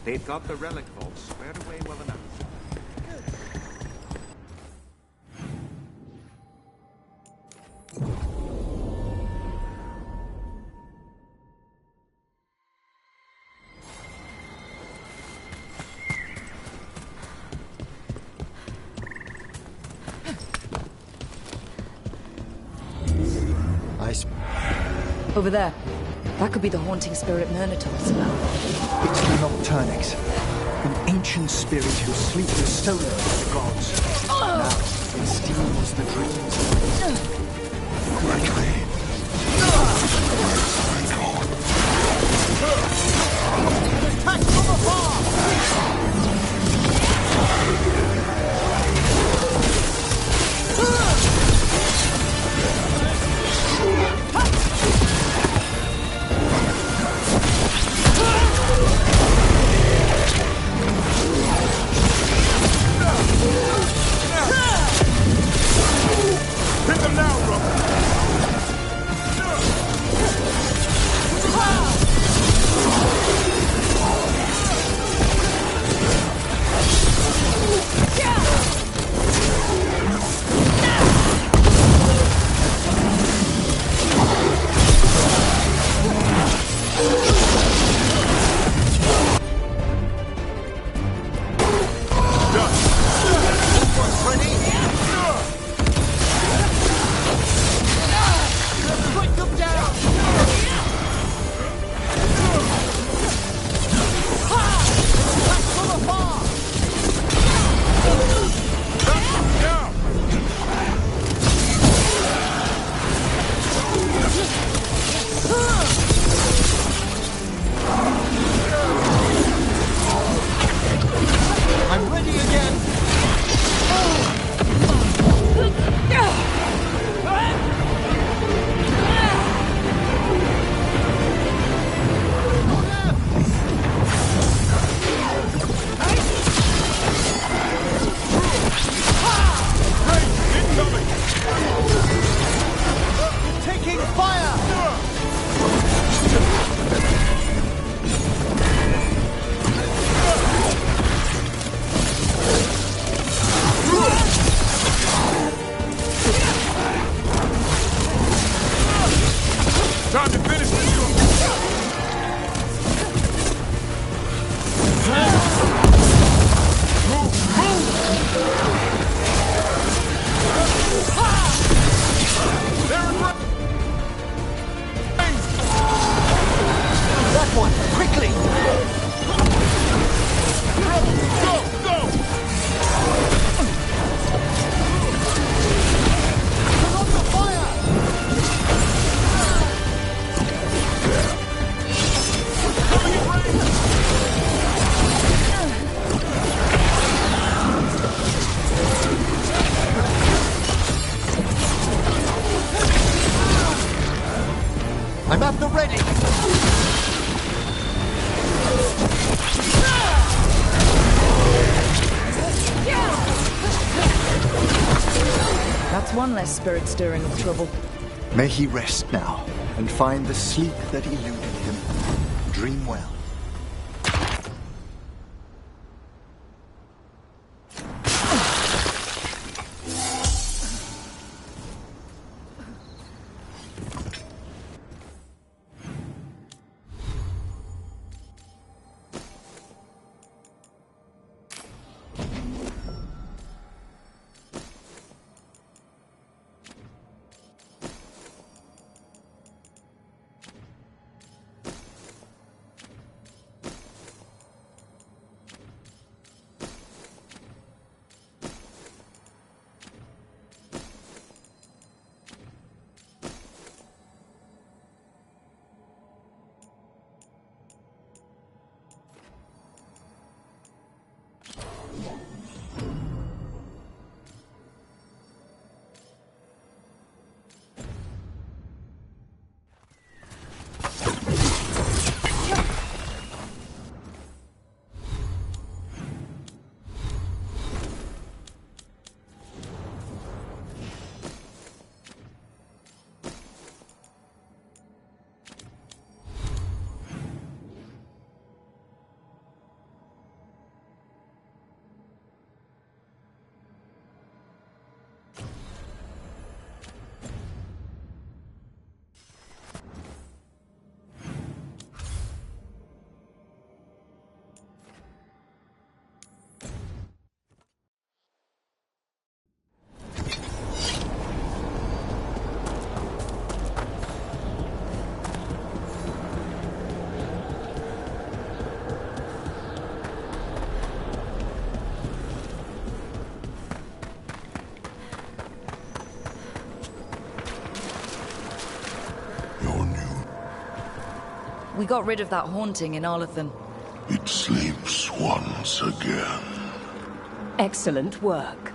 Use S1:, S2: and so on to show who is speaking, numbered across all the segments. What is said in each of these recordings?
S1: They've got the relic vault squared away well enough.
S2: Over there. That could be the haunting spirit Myrna told us about.
S3: It's the Nocturnix, an ancient spirit whose sleep is stolen by the gods. Now it steals the dreams. Quickly. Attack from afar!
S4: Hit them now, bro! Time to finish this.
S3: That one, quickly!
S4: Go, go!
S3: Put on the fire!
S4: Coming in range!
S3: I'm at the ready!
S2: That's one less spirit stirring up trouble.
S3: May he rest now, and find the sleep that eluded him. Dream well.
S2: We got rid of that haunting in Arlathan.
S5: It sleeps once again.
S6: Excellent work.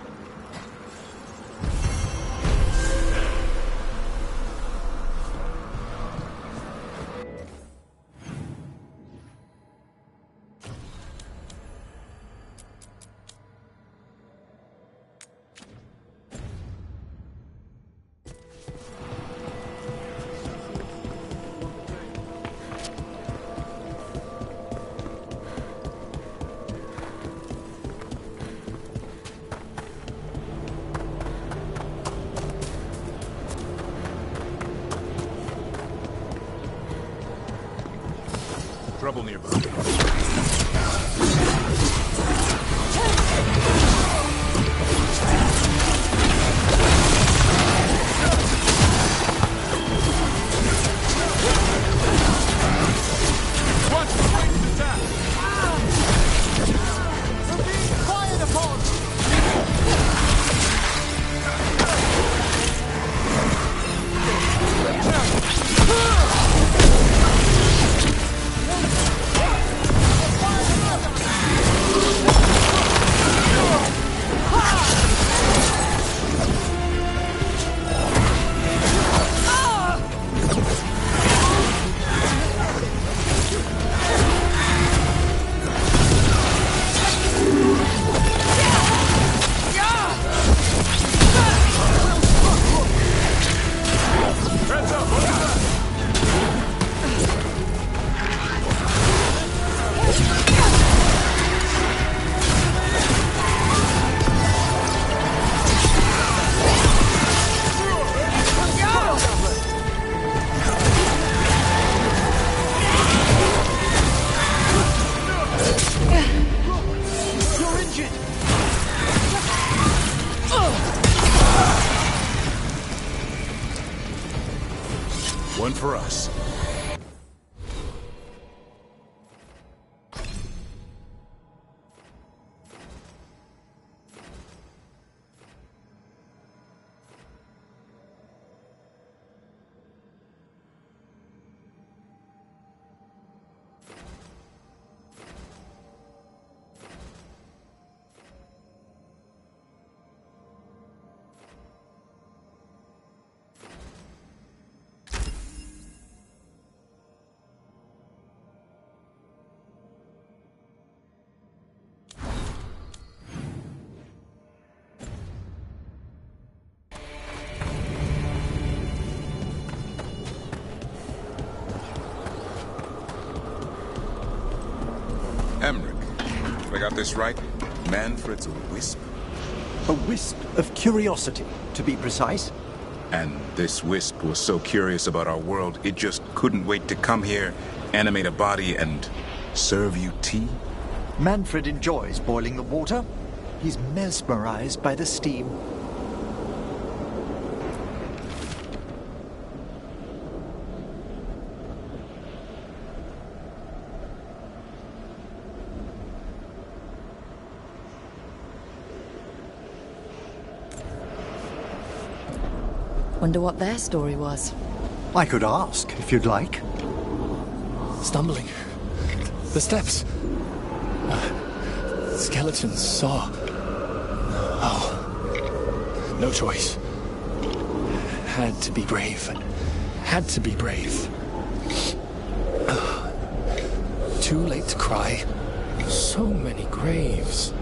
S4: Trouble nearby. Watch the ranged attack!
S3: We're being fired upon!
S4: Heads up, look at
S3: You're injured!
S4: one for us.
S7: Emmerich, if I got this right, Manfred's a wisp?
S3: A wisp of curiosity, to be precise.
S7: And this wisp was so curious about our world, it just couldn't wait to come here, animate a body, and serve you tea?
S3: Manfred enjoys boiling the water. He's mesmerized by the steam.
S2: Wonder what their story was.
S3: I could ask, if you'd like.
S8: Stumbling. The steps. Skeletons saw. Oh. No choice. Had to be brave. Had to be brave. Too late to cry. So many graves.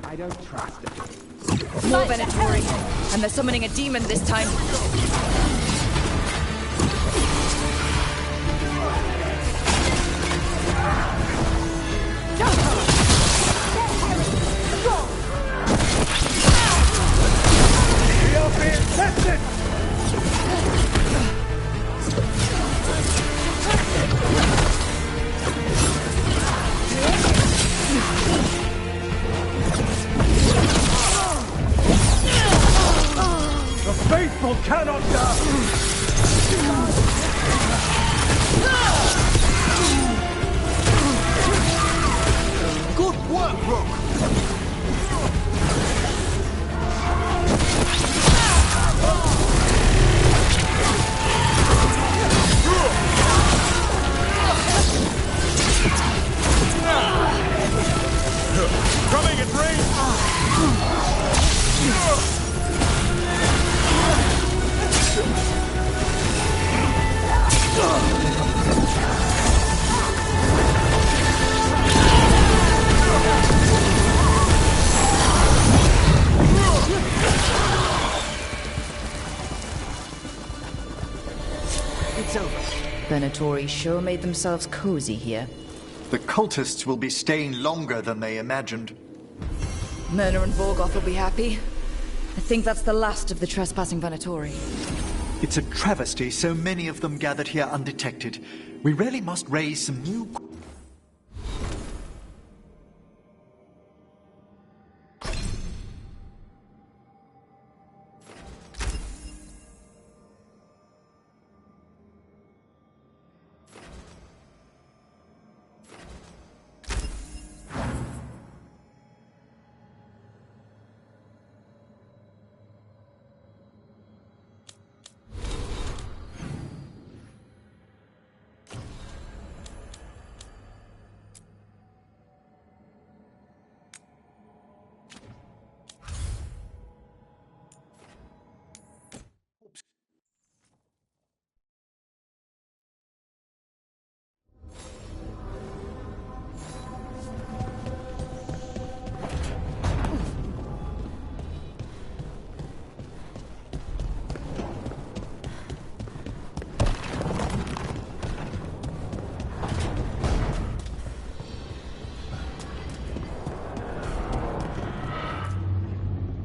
S3: I don't trust it.
S2: More Venatori, and they're summoning a demon this time.
S3: We are being tested! The faithful cannot die! Good work, Rook!
S4: Coming in range!
S3: It's over.
S2: Venatori sure made themselves cozy here.
S3: The cultists will be staying longer than they imagined.
S2: Myrna and Veilguard will be happy. I think that's the last of the trespassing Venatori.
S3: It's a travesty so many of them gathered here undetected. We really must raise some new...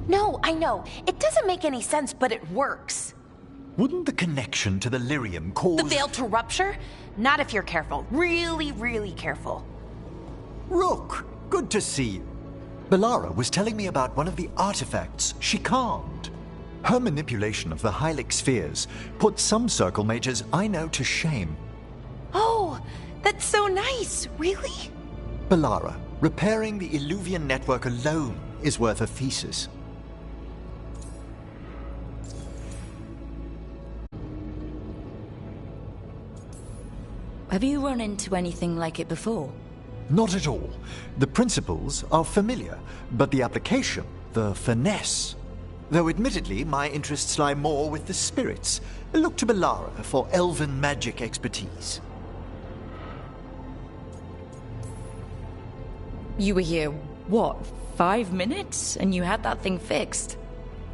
S9: No, I know. It doesn't make any sense, but it works.
S3: Wouldn't the connection to the lyrium cause...
S9: The veil to rupture? Not if you're careful. Really, really careful.
S3: Rook, good to see you. Belara was telling me about one of the artifacts she calmed. Her manipulation of the Hylic spheres put some circle mages I know to shame.
S9: Oh, that's so nice. Really?
S3: Belara, repairing the Illuvian network alone is worth a thesis.
S2: Have you run into anything like it before?
S3: Not at all. The principles are familiar, but the application, the finesse. Though admittedly, my interests lie more with the spirits. Look to Belara for elven magic expertise.
S2: You were here, what, 5 minutes? And you had that thing fixed?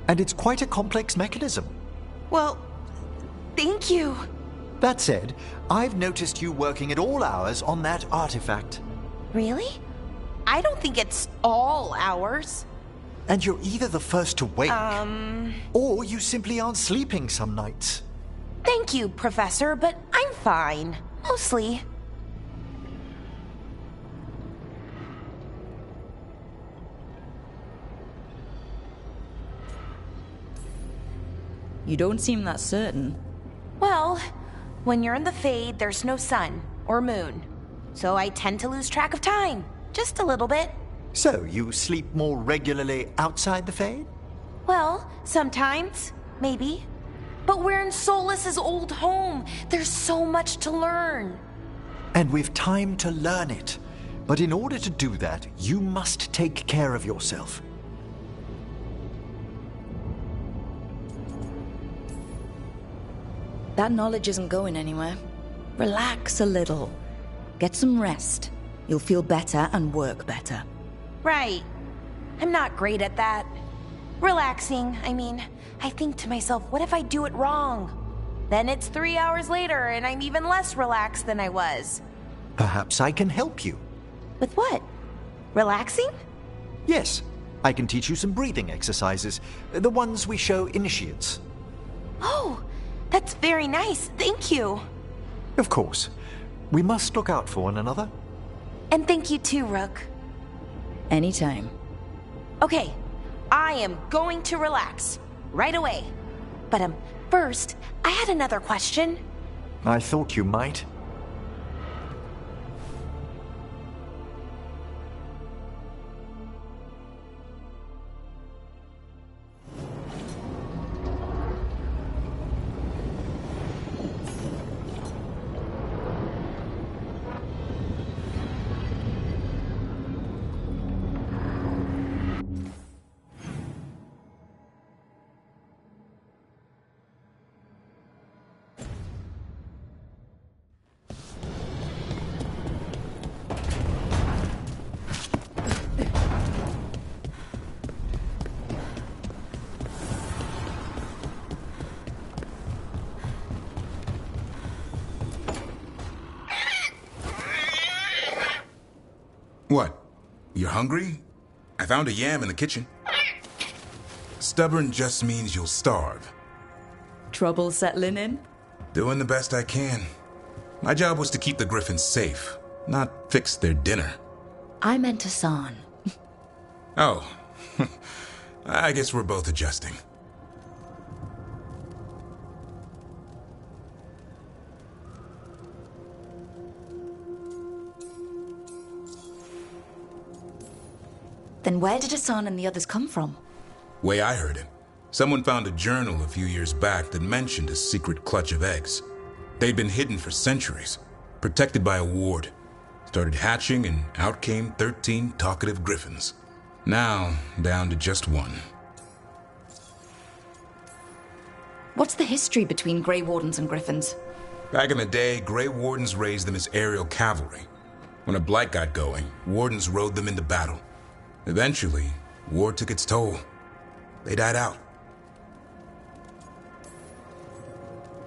S3: And it's quite a complex mechanism.
S9: Well, thank you.
S3: That said, I've noticed you working at all hours on that artifact.
S9: Really? I don't think it's all hours.
S3: And you're either the first to wake, or you simply aren't sleeping some nights.
S9: Thank you, Professor, but I'm fine. Mostly.
S2: You don't seem that certain.
S9: Well, when you're in the Fade, there's no sun or moon. So I tend to lose track of time. Just a little bit.
S3: So, you sleep more regularly outside the Fade?
S9: Well, sometimes. Maybe. But we're in Solas's old home. There's so much to learn.
S3: And we've time to learn it. But in order to do that, you must take care of yourself.
S2: That knowledge isn't going anywhere. Relax a little. Get some rest. You'll feel better and work better.
S9: Right. I'm not great at that. Relaxing, I mean. I think to myself, what if I do it wrong? Then it's 3 hours later and I'm even less relaxed than I was.
S3: Perhaps I can help you.
S9: With what? Relaxing?
S3: Yes, I can teach you some breathing exercises, the ones we show initiates.
S9: Oh, that's very nice. Thank you.
S3: Of course. We must look out for one another.
S9: And thank you too, Rook.
S2: Anytime.
S9: Okay, I am going to relax. Right away. But, first, I had another question.
S3: I thought you might.
S7: What? You're hungry? I found a yam in the kitchen. Stubborn just means you'll starve.
S2: Trouble settling in?
S7: Doing the best I can. My job was to keep the Griffins safe, not fix their dinner.
S2: I meant Hassan.
S7: Oh. I guess we're both adjusting.
S2: Then where did Hassan and the others come from?
S7: Way I heard it, someone found a journal a few years back that mentioned a secret clutch of eggs. They'd been hidden for centuries, protected by a ward. Started hatching and out came 13 talkative griffins. Now, down to just one.
S2: What's the history between Grey Wardens and Griffins?
S7: Back in the day, Grey Wardens raised them as aerial cavalry. When a blight got going, Wardens rode them into battle. Eventually, war took its toll. They died out.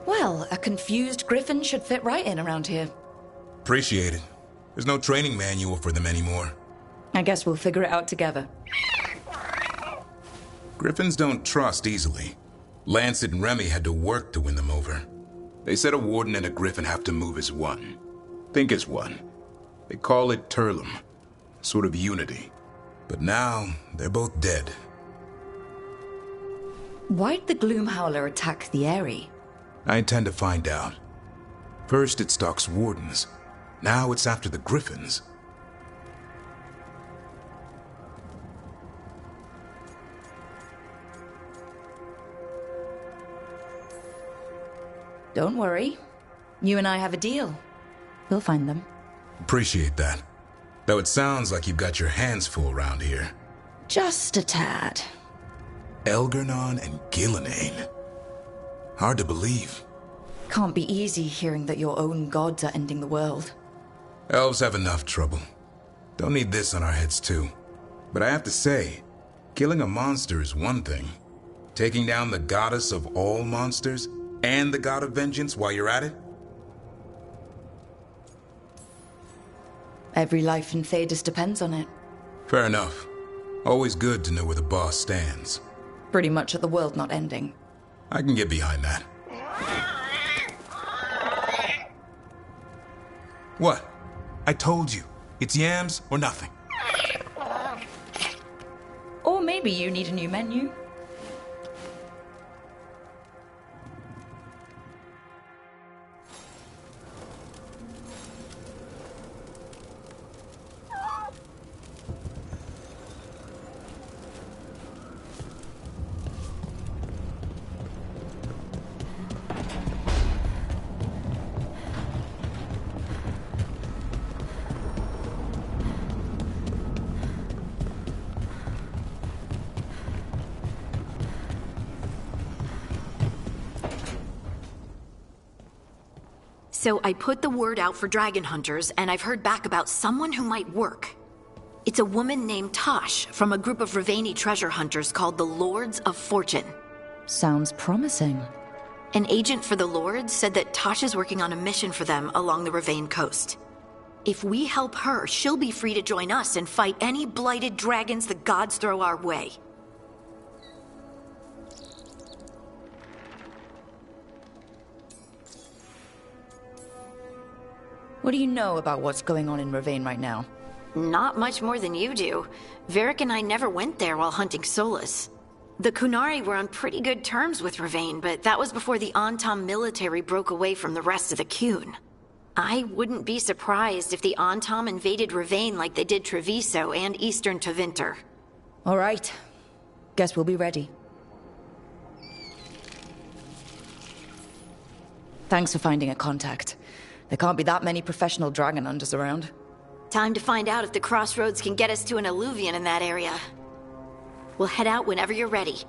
S2: Well, a confused Griffin should fit right in around here.
S7: Appreciate it. There's no training manual for them anymore.
S2: I guess we'll figure it out together.
S7: Griffins don't trust easily. Lancet and Remy had to work to win them over. They said a warden and a griffin have to move as one. Think as one. They call it Turlum. Sort of unity. But now, they're both dead.
S2: Why'd the Gloom Howler attack the Eyrie?
S7: I intend to find out. First it stalks wardens. Now it's after the griffins.
S2: Don't worry. You and I have a deal. We'll find them.
S7: Appreciate that. Though it sounds like you've got your hands full around here.
S2: Just a tad.
S7: Elgernon and Gillenane. Hard to believe.
S2: Can't be easy hearing that your own gods are ending the world.
S7: Elves have enough trouble. Don't need this on our heads too. But I have to say, killing a monster is one thing. Taking down the goddess of all monsters and the god of vengeance while you're at it?
S2: Every life in Thedas depends on it.
S7: Fair enough. Always good to know where the boss stands.
S2: Pretty much at the world not ending.
S7: I can get behind that. What? I told you. It's yams or nothing.
S2: Or maybe you need a new menu.
S10: So I put the word out for dragon hunters, and I've heard back about someone who might work. It's a woman named Tosh from a group of Ravani treasure hunters called the Lords of Fortune.
S2: Sounds promising.
S10: An agent for the Lords said that Tosh is working on a mission for them along the Ravane coast. If we help her, she'll be free to join us and fight any blighted dragons the gods throw our way.
S2: What do you know about what's going on in Ravane right now?
S10: Not much more than you do. Varric and I never went there while hunting Solus. The Kunari were on pretty good terms with Ravane, but that was before the Antam military broke away from the rest of the Kun. I wouldn't be surprised if the Antam invaded Ravane like they did Treviso and Eastern Tevinter.
S2: All right. Guess we'll be ready. Thanks for finding a contact. There can't be that many professional dragon hunters around.
S10: Time to find out if the crossroads can get us to an alluvion in that area. We'll head out whenever you're ready.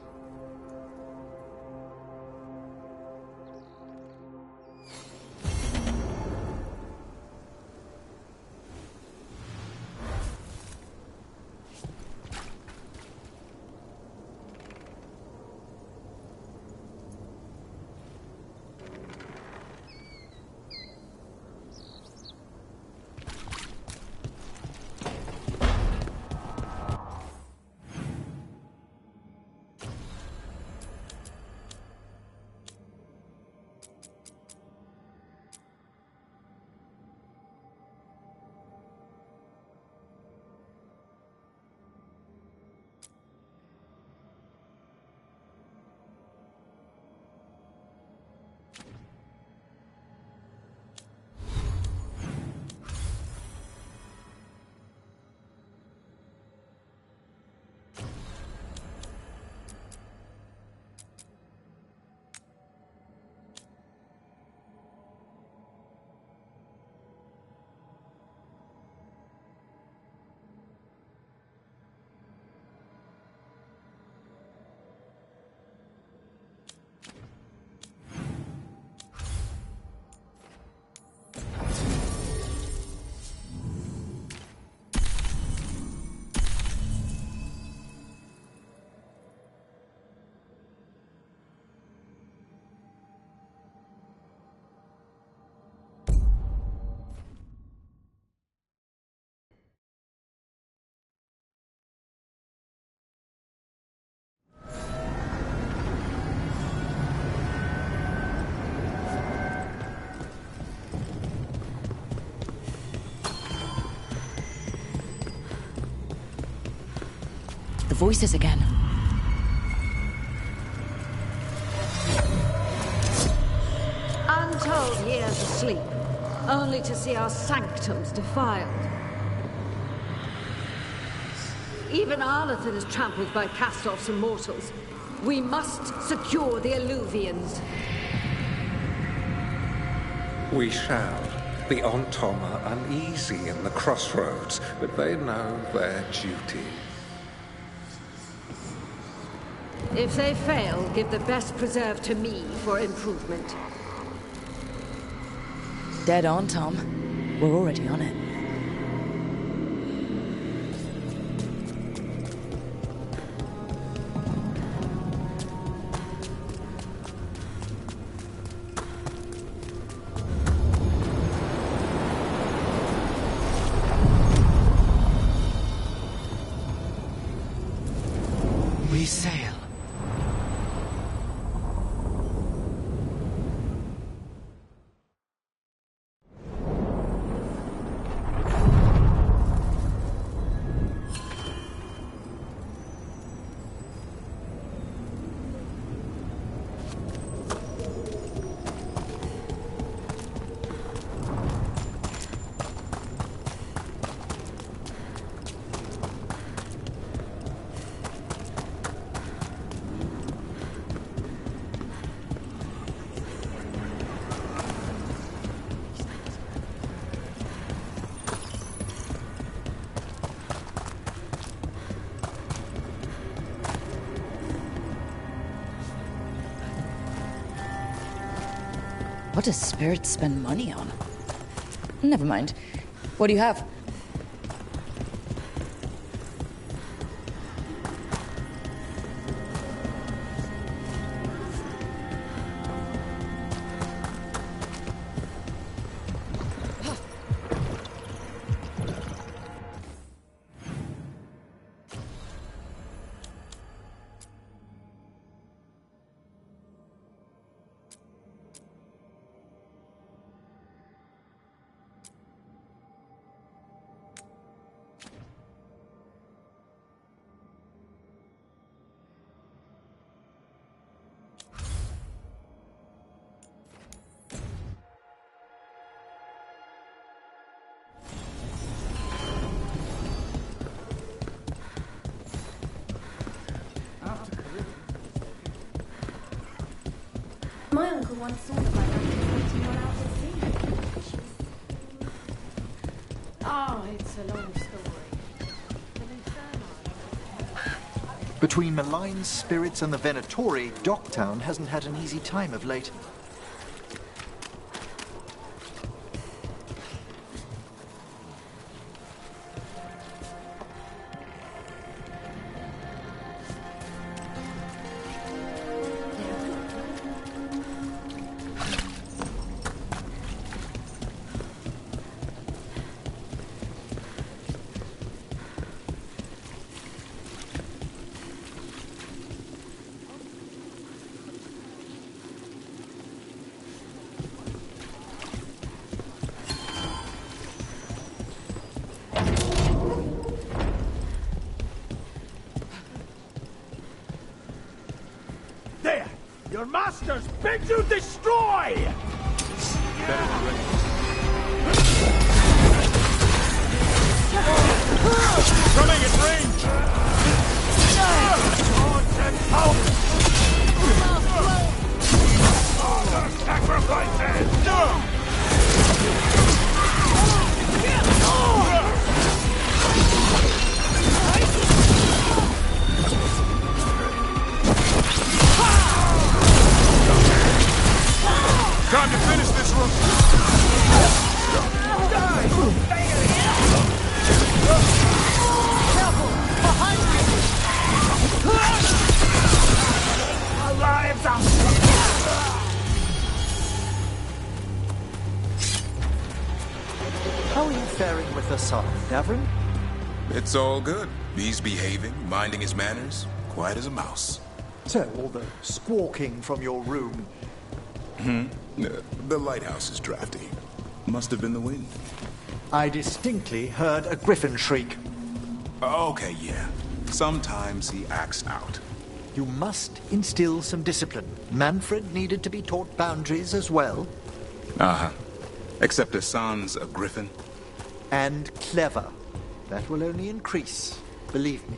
S2: The voices again.
S11: Untold years asleep, only to see our sanctums defiled. Even Arlathan is trampled by cast-offs and mortals. We must secure the alluvians.
S12: We shall. The Antom are uneasy in the crossroads, but they know their duty.
S11: If they fail, give the best preserve to me for improvement.
S2: Dead on, Tom. We're already on it.
S8: We sail.
S2: What does spirits spend money on? Never mind. What do you have?
S13: My uncle once saw the light floating on out at sea. Oh, it's a long story.
S3: Between malign spirits and the Venatori, Docktown hasn't had an easy time of late.
S4: There! Your masters bid you destroy! Coming at range! Sacrifices! Time to finish this room!
S13: Careful! Behind you!
S4: Our lives are...
S3: How are you faring with the son, Davrin?
S7: It's all good. He's behaving, minding his manners, quiet as a mouse.
S3: So, all the squawking from your room.
S7: The lighthouse is drafty. Must have been the wind.
S3: I distinctly heard a griffin shriek.
S7: Okay, yeah. Sometimes he acts out.
S3: You must instill some discipline. Manfred needed to be taught boundaries as well.
S7: Uh-huh. Except Hassan's a griffin.
S3: And clever. That will only increase, believe me.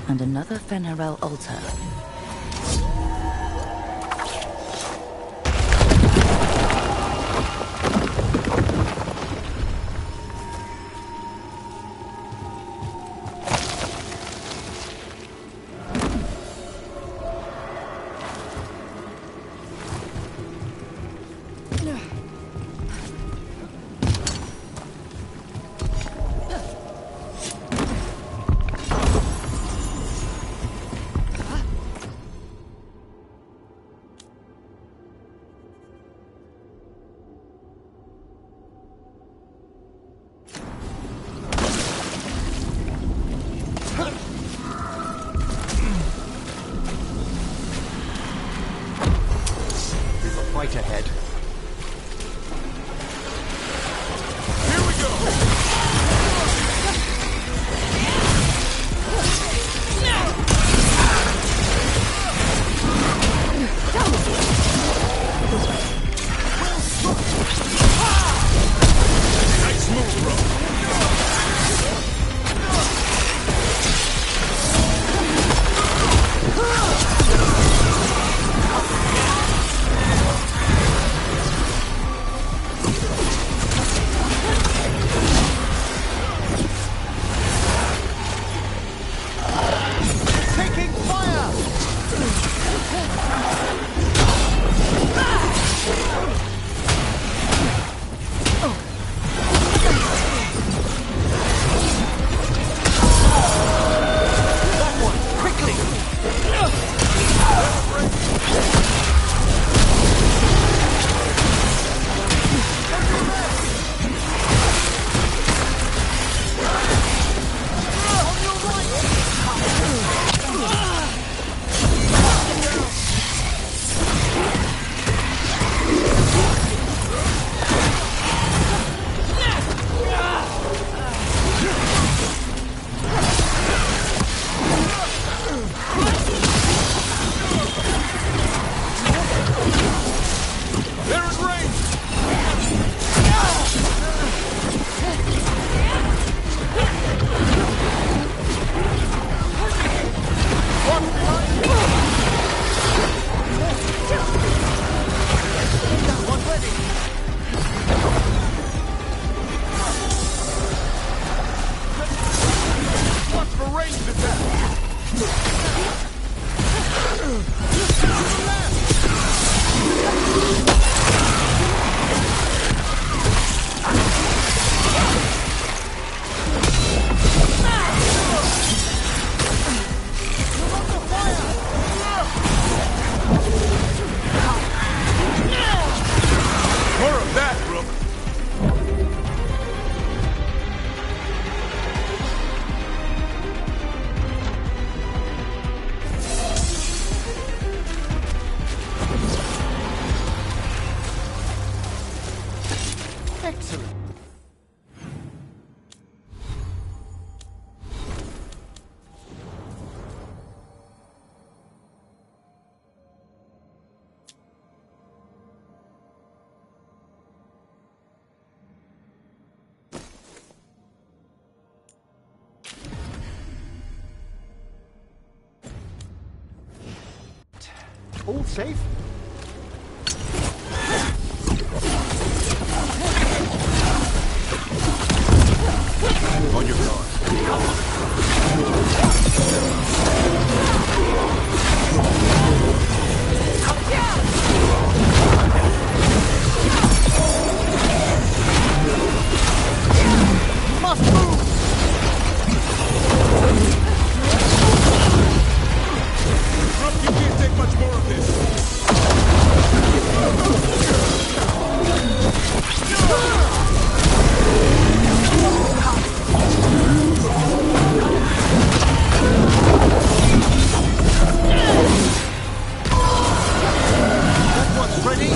S2: And another Fenarel altar.
S3: Fight ahead.
S4: Here we go! Nice move, bro.
S3: All safe?
S7: On your guard.
S3: Must move!
S7: You can't take much more of this.
S3: That one's ready!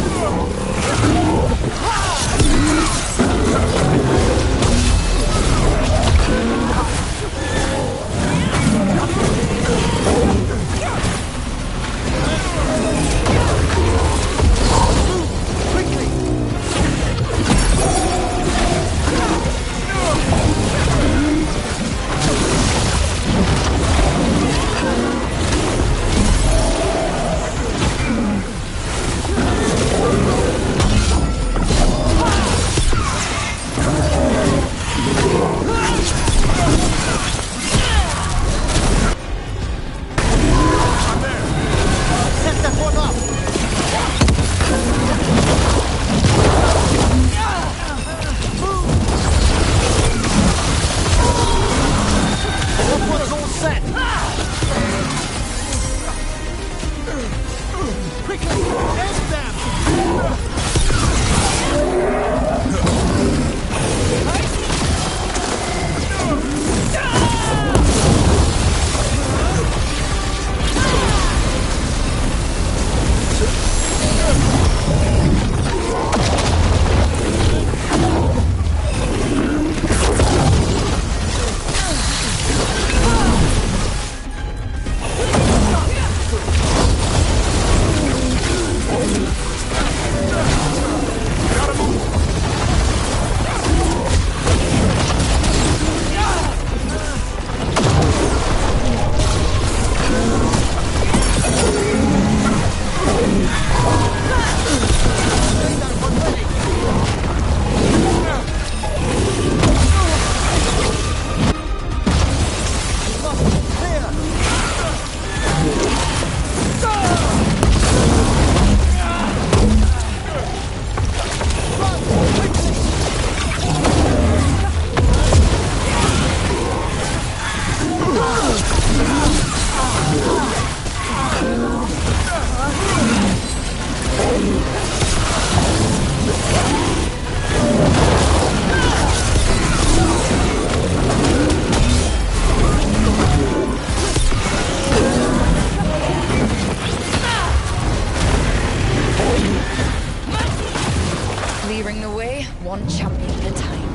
S2: Clearing the way, one champion at a time.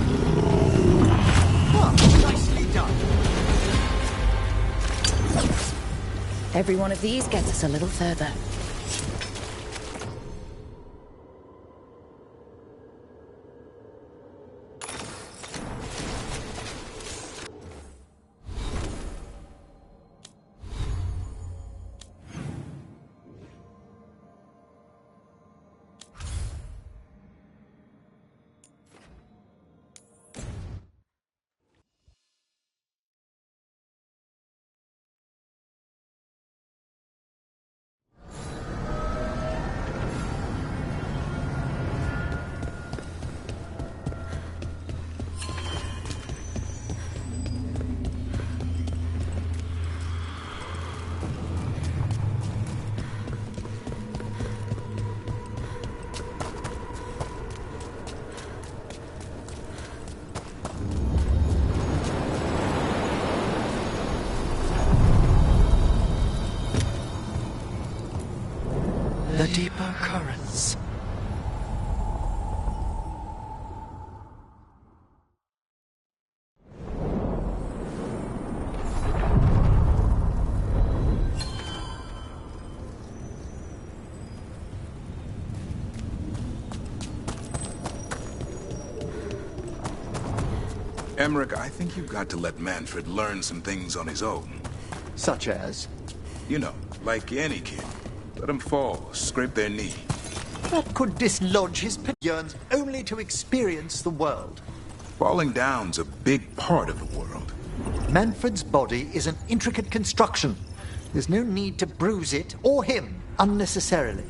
S3: Oh, nicely done.
S2: Every one of these gets us a little further.
S3: The deeper currents.
S7: Emmerich, I think you've got to let Manfred learn some things on his own.
S3: Such as?
S7: You know, like any kid. Let them fall, scrape their knee.
S3: That could dislodge his yearns only to experience the world.
S7: Falling down's a big part of the world.
S3: Manfred's body is an intricate construction. There's no need to bruise it, or him, unnecessarily.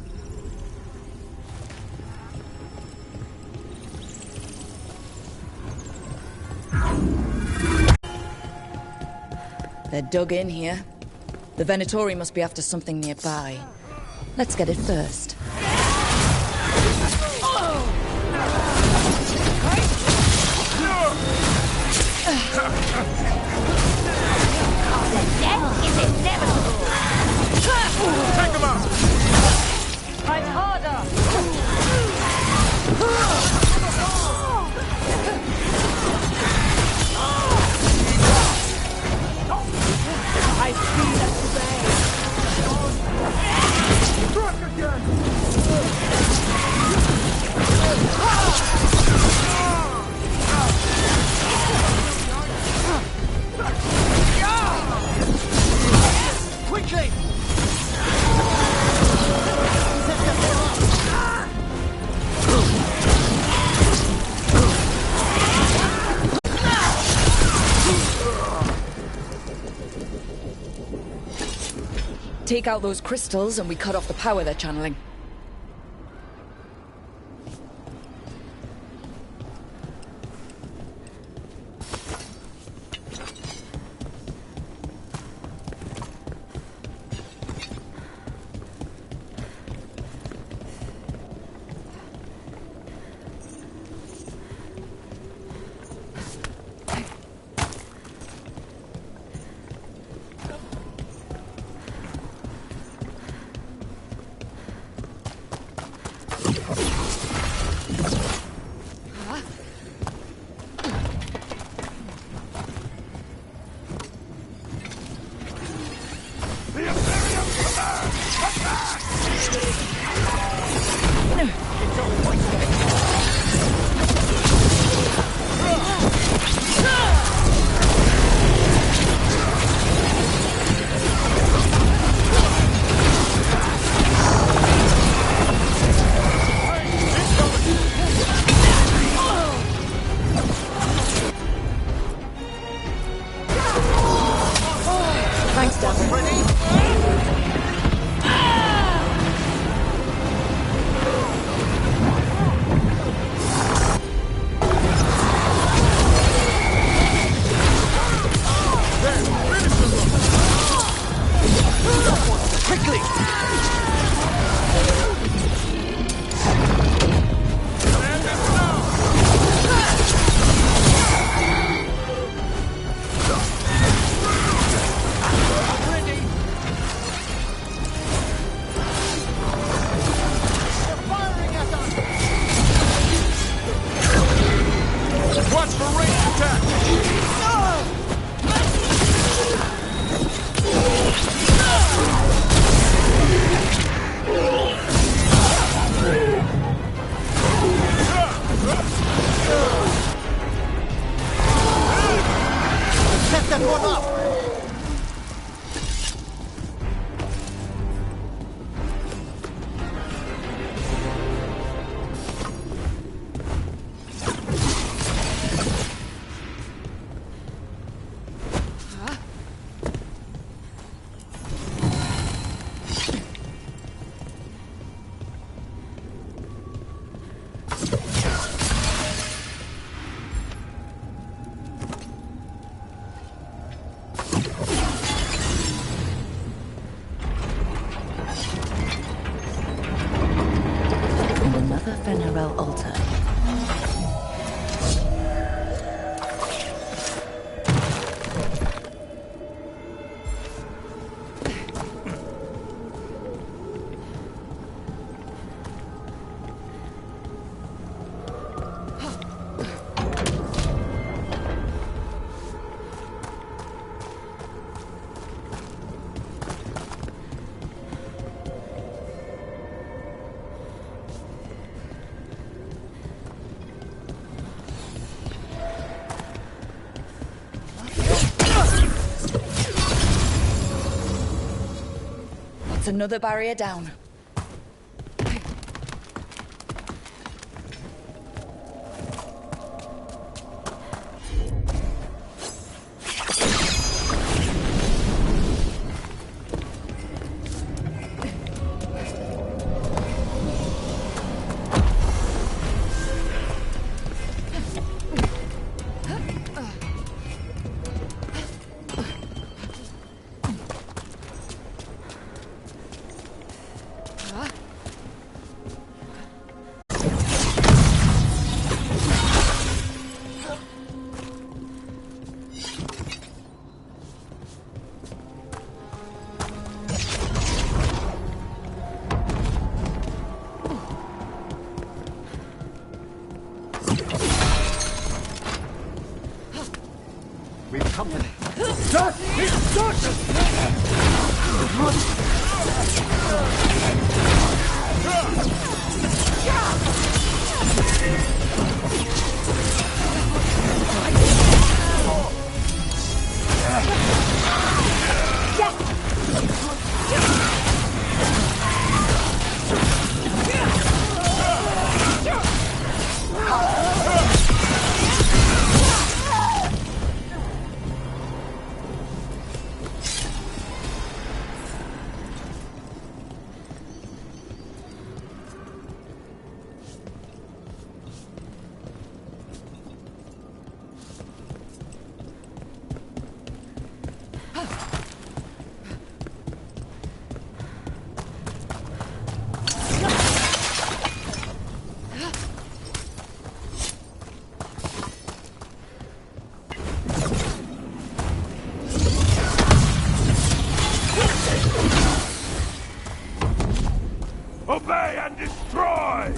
S2: They're dug in here. The Venatori must be after something nearby. Let's get it first.
S13: Death is inevitable.
S4: Take him out!
S13: Fight harder! I feel it today.
S4: Struck again!
S13: Quickly!
S2: Take out those crystals and we cut off the power they're channeling. Thanks, Devil.
S3: Quickly!
S4: Watch for range attack!
S3: Set that one up!
S2: And another Venerel altar. That's another barrier down.
S3: We've company.
S4: Obey and destroy!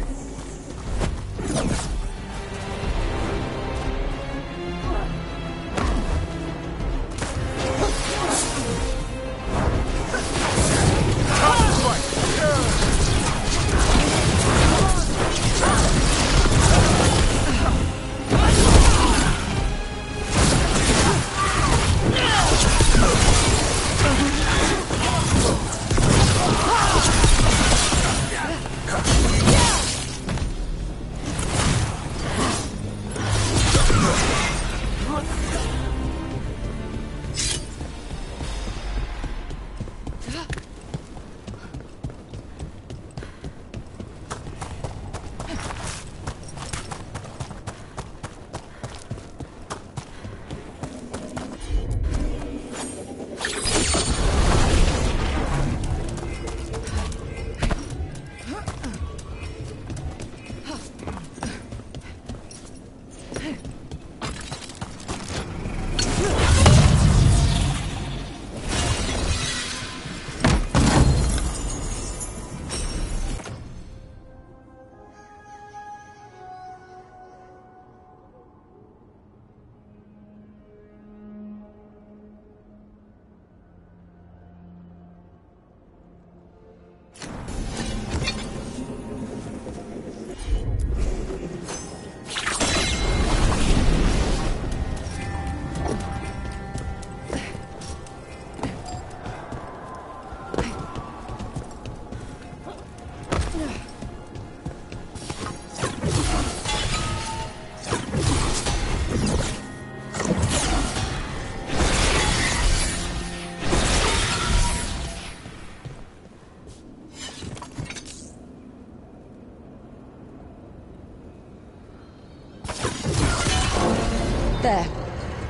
S2: There.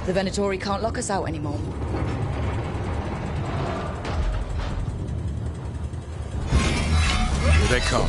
S2: The Venatori can't lock us out anymore.
S4: Here they come.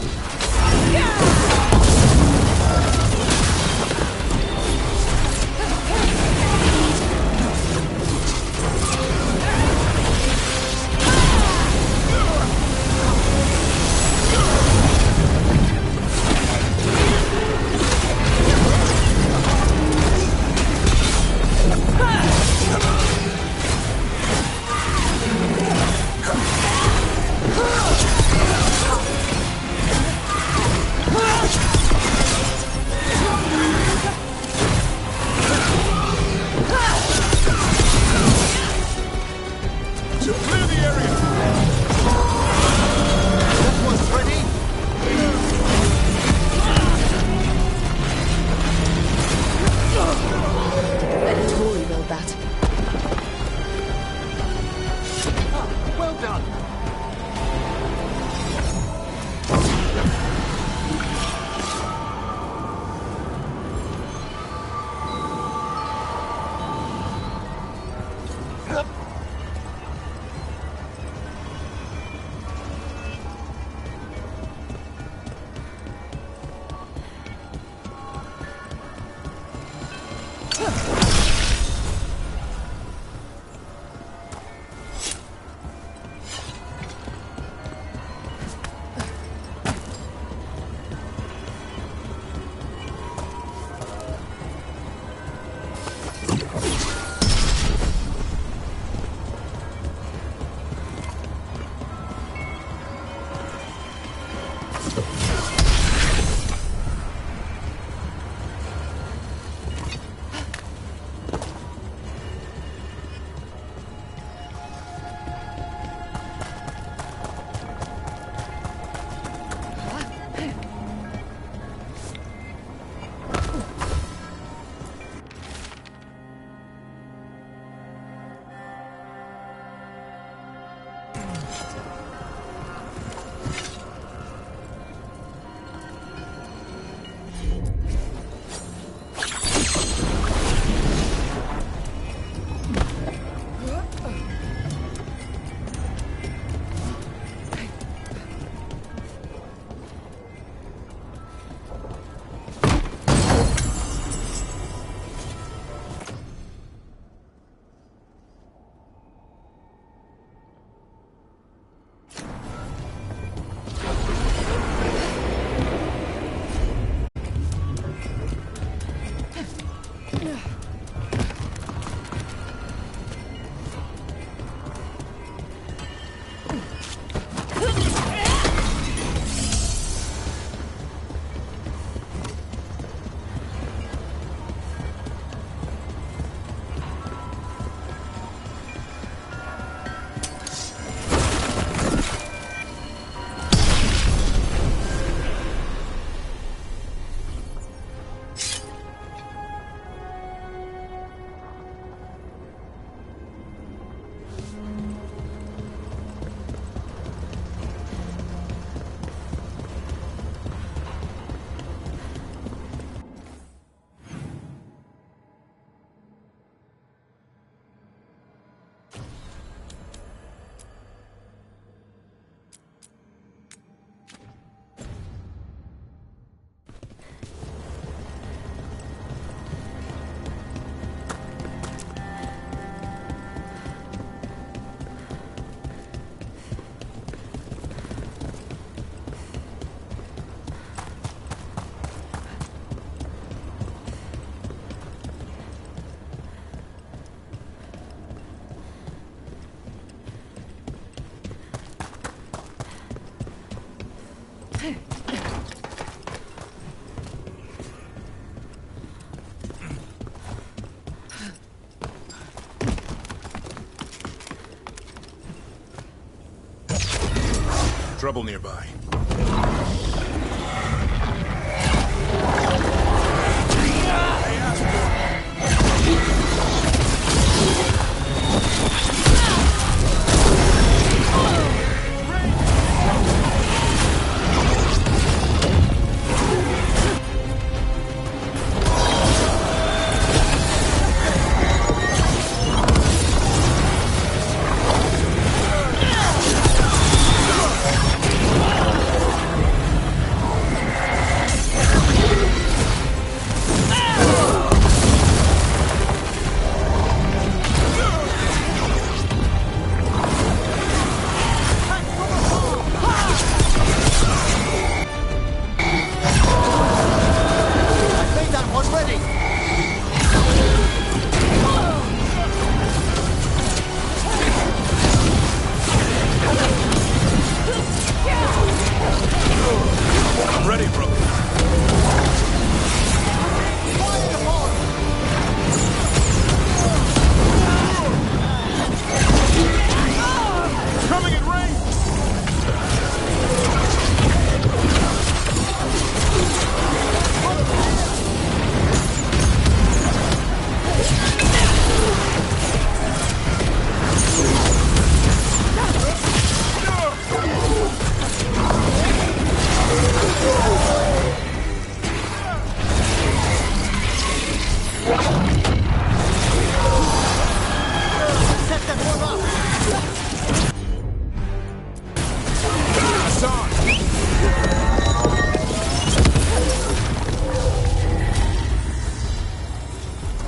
S7: Trouble nearby.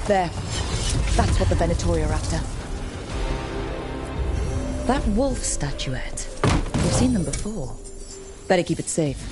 S2: There. That's what the Venatori are after. That wolf statuette. We've seen them before. Better keep it safe.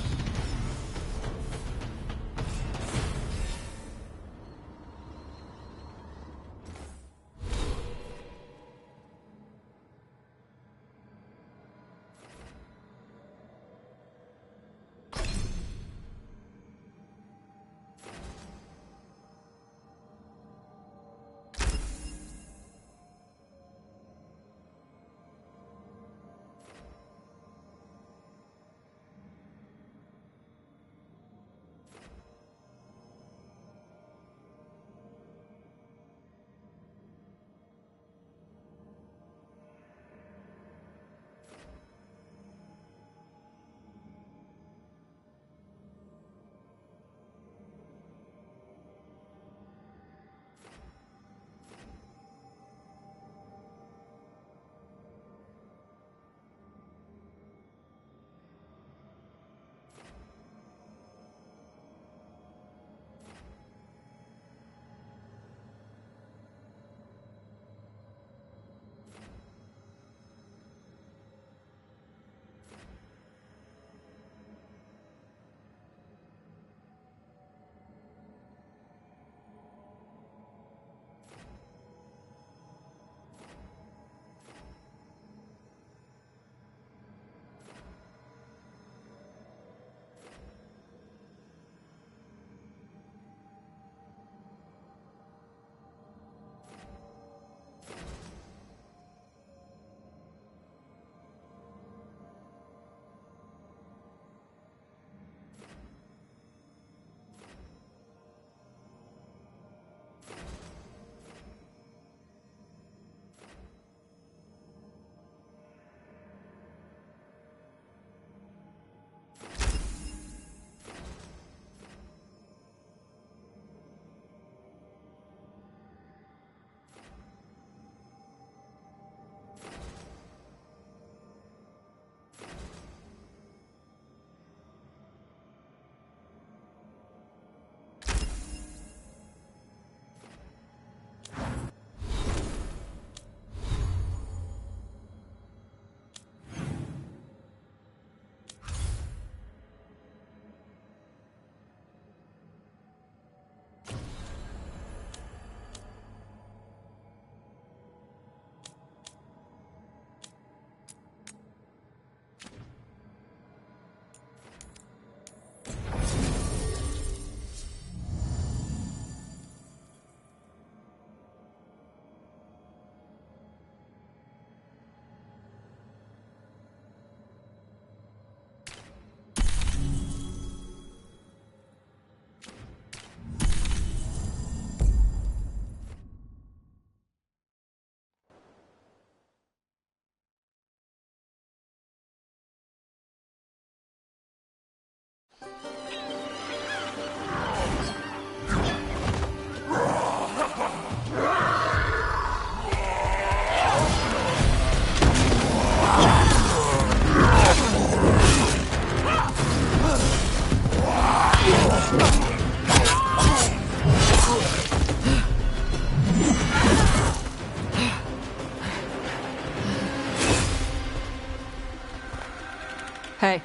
S14: Hey.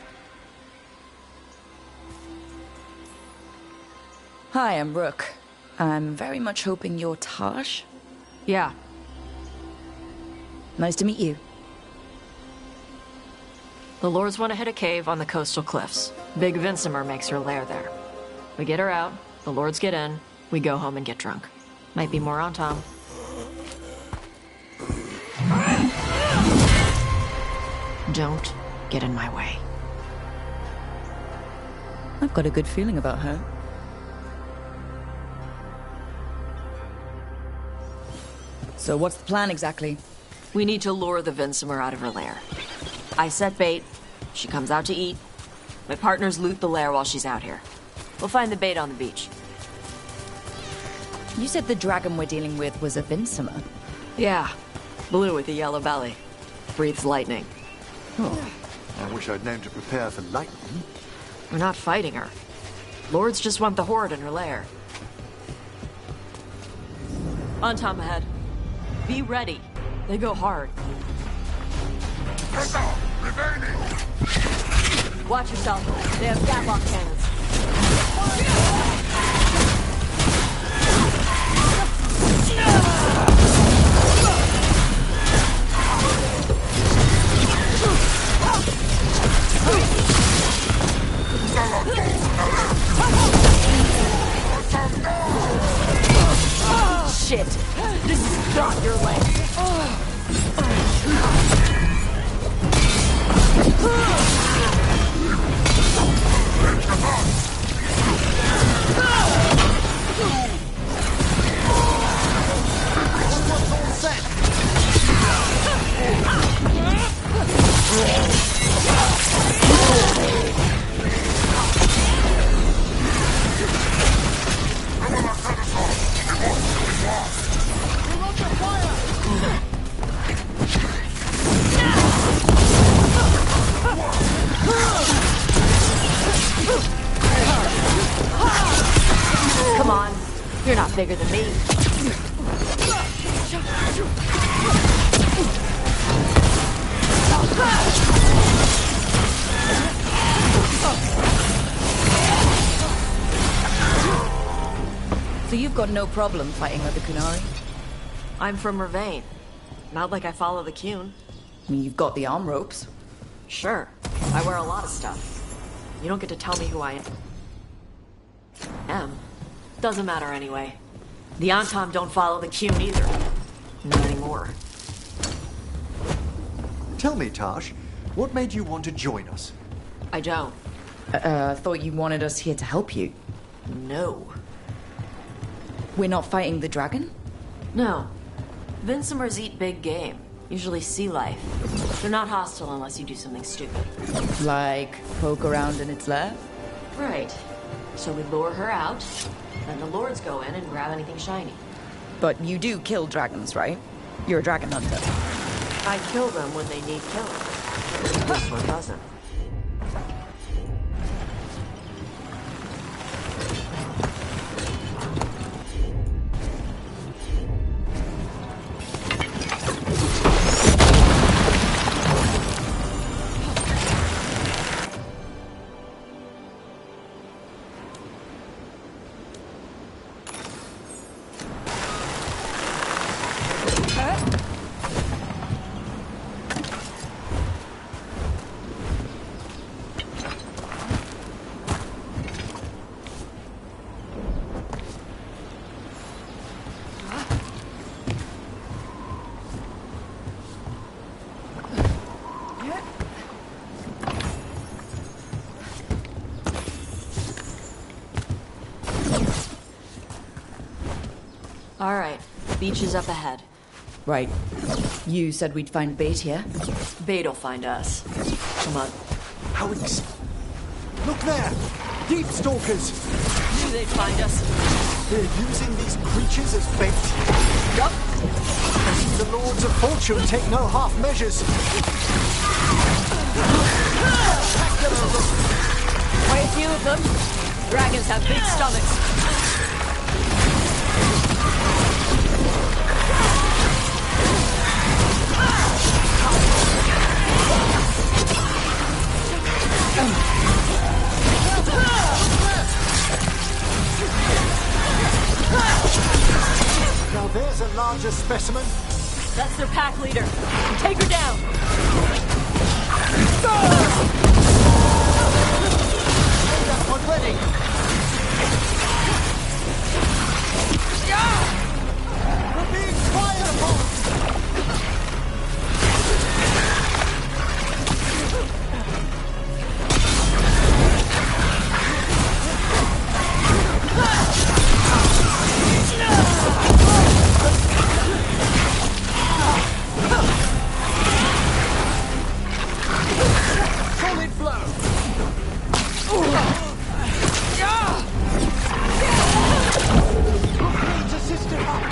S2: Hi, I'm Rook. I'm very much hoping you're Taj.
S14: Yeah.
S2: Nice to meet you.
S14: The Lords want to hit a cave on the coastal cliffs. Big Vincimer makes her lair there. We get her out, the Lords get in, we go home and get drunk. Might be more on Tom. Don't get in my way.
S2: I've got a good feeling about her. So what's the plan exactly?
S14: We need to lure the Vincimer out of her lair. I set bait, she comes out to eat. My partners loot the lair while she's out here. We'll find the bait on the beach.
S2: You said the dragon we're dealing with was a Vincimer.
S14: Yeah, blue with a yellow belly. Breathes lightning.
S3: Oh, I wish I'd known to prepare for lightning.
S14: We're not fighting her. Lords just want the horde in her lair. On Tom ahead. Be ready. They go hard. Watch yourself. They have gatlock cannons. Shit! This is not your lane! Come on, you're not bigger than me.
S2: So you've got no problem fighting with the Kunari?
S14: I'm from Ravain. Not like I follow the Cune.
S2: I mean, you've got the arm ropes.
S14: Sure, I wear a lot of stuff. You don't get to tell me who I am. Doesn't matter anyway. The Antom don't follow the Cune either. Not anymore.
S3: Tell me, Taj, what made you want to join us?
S14: I don't.
S2: I thought you wanted us here to help you.
S14: No.
S2: We're not fighting the dragon?
S14: No. Vincimers eat big game. Usually sea life. They're not hostile unless you do something stupid.
S2: Like poke around in its lair?
S14: Right. So we lure her out, then the Lords go in and grab anything shiny.
S2: But you do kill dragons, right? You're a dragon hunter.
S14: I kill them when they need killing. This one doesn't. All right, beach is up ahead.
S2: Right. You said we'd find bait here?
S14: Bait'll find us. Come on.
S3: Alex! Look there! Deep stalkers!
S14: Knew they'd find us.
S3: They're using these creatures as bait.
S14: Yup.
S3: The Lords of Fortune take no half measures.
S14: Quite a few of them. Dragons have big stomachs.
S3: Now there's a larger specimen.
S14: That's their pack leader. Take her down.
S3: That one ready. We're being fired upon.
S4: Solid blow!
S3: Needs assistant help.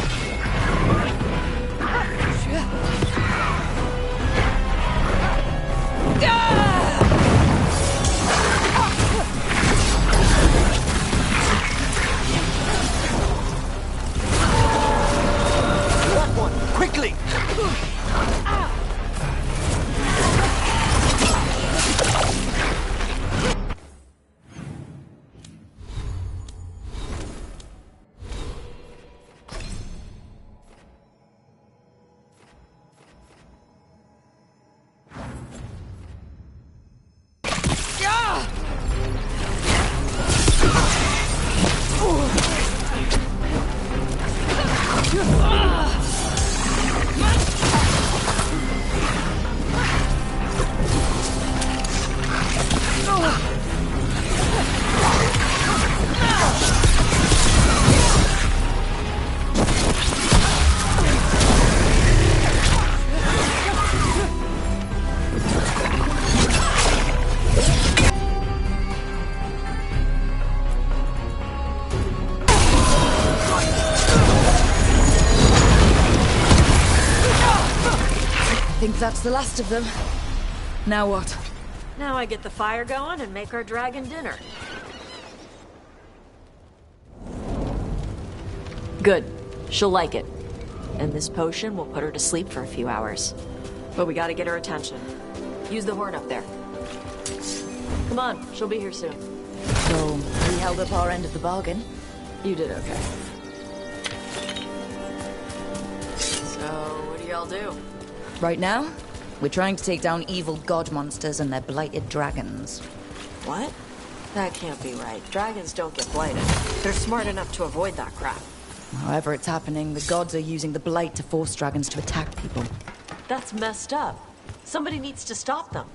S3: That one, quickly!
S2: I think that's the last of them. Now what?
S14: Now I get the fire going and make our dragon dinner. Good. She'll like it. And this potion will put her to sleep for a few hours. But we gotta get her attention. Use the horn up there. Come on, she'll be here soon.
S2: So, we held up our end of the bargain.
S14: You did okay. So, what do y'all do?
S2: Right now, we're trying to take down evil god monsters and their blighted dragons.
S14: What? That can't be right. Dragons don't get blighted. They're smart enough to avoid that crap.
S2: However it's happening, the gods are using the blight to force dragons to attack people.
S14: That's messed up. Somebody needs to stop them.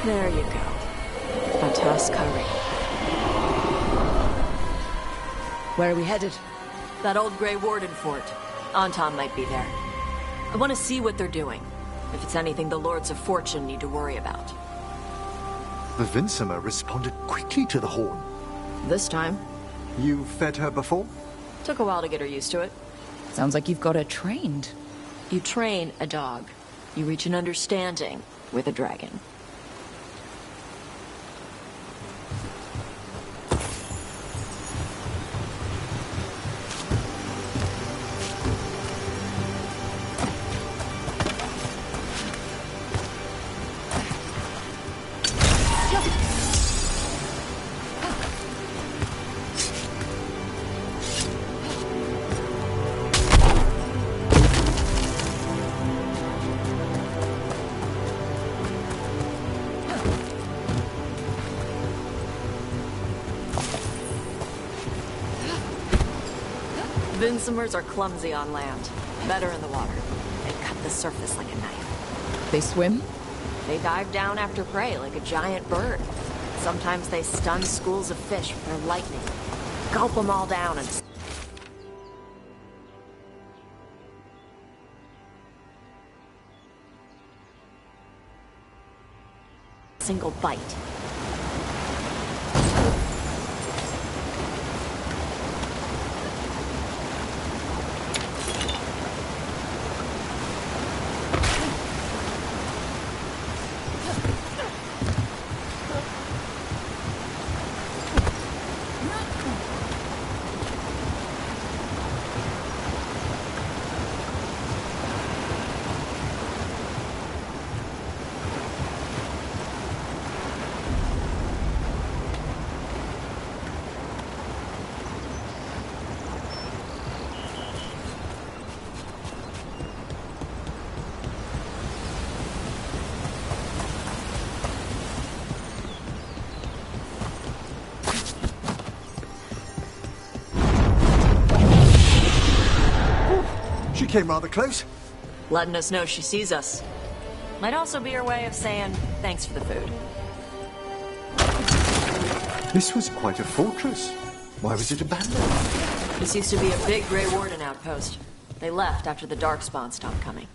S14: There you go. A task curry.
S2: Where are we headed?
S14: That old Grey Warden fort. Anton might be there. I want to see what they're doing. If it's anything the Lords of Fortune need to worry about.
S3: The Vincimer responded quickly to the horn.
S14: This time.
S3: You fed her before?
S14: Took a while to get her used to it.
S2: Sounds like you've got her trained.
S14: You train a dog. You reach an understanding with a dragon. Vincimers are clumsy on land, better in the water. They cut the surface like a knife.
S2: They swim?
S14: They dive down after prey like a giant bird. Sometimes they stun schools of fish with their lightning. Gulp them all down and... single bite.
S3: Came rather close.
S14: Letting us know she sees us. Might also be her way of saying thanks for the food.
S3: This was quite a fortress. Why was it abandoned?
S14: This used to be a big Grey Warden outpost. They left after the Darkspawn stopped coming.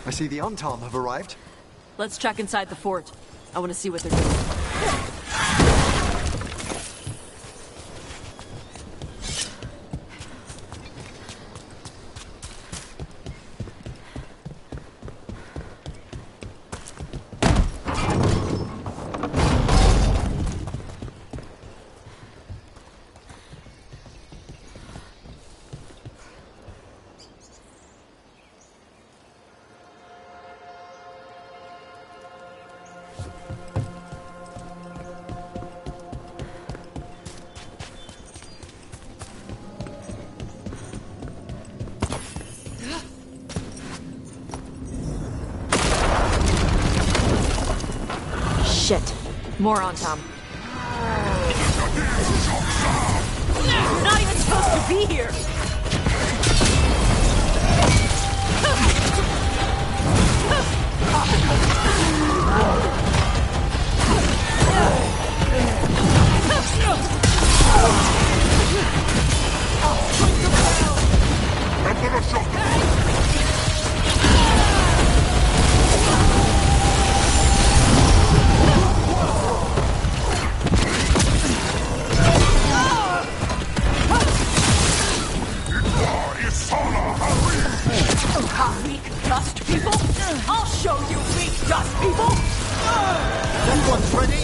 S3: I see the Antam have arrived.
S14: Let's check inside the fort. I want to see what they're doing. Shit. More on Tom. You're not even supposed to be here! Weak dust people? I'll show you weak dust people!
S3: That one's ready!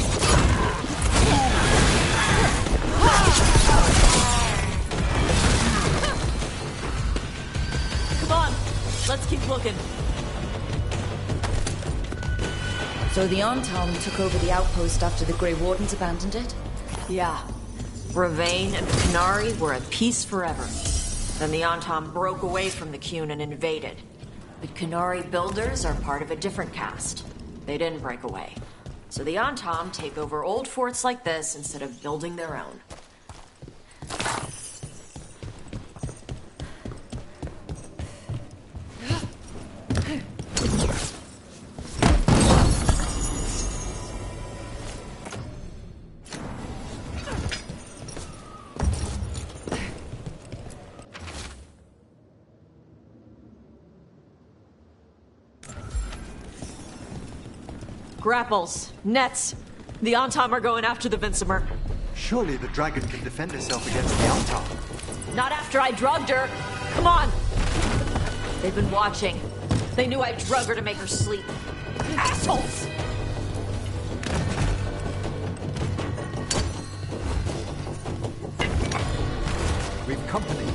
S14: Come on, let's keep looking.
S2: So the Antam took over the outpost after the Grey Wardens abandoned it?
S14: Yeah. Ravain and the Qunari were at peace forever. Then the Antam broke away from the Qun and invaded. But Qunari builders are part of a different caste. They didn't break away. So the Antam take over old forts like this instead of building their own. Grapples, nets. The Antam are going after the Vinsimer.
S3: Surely the dragon can defend herself against the Antam.
S14: Not after I drugged her. Come on. They've been watching. They knew I drug her to make her sleep. Assholes!
S3: company.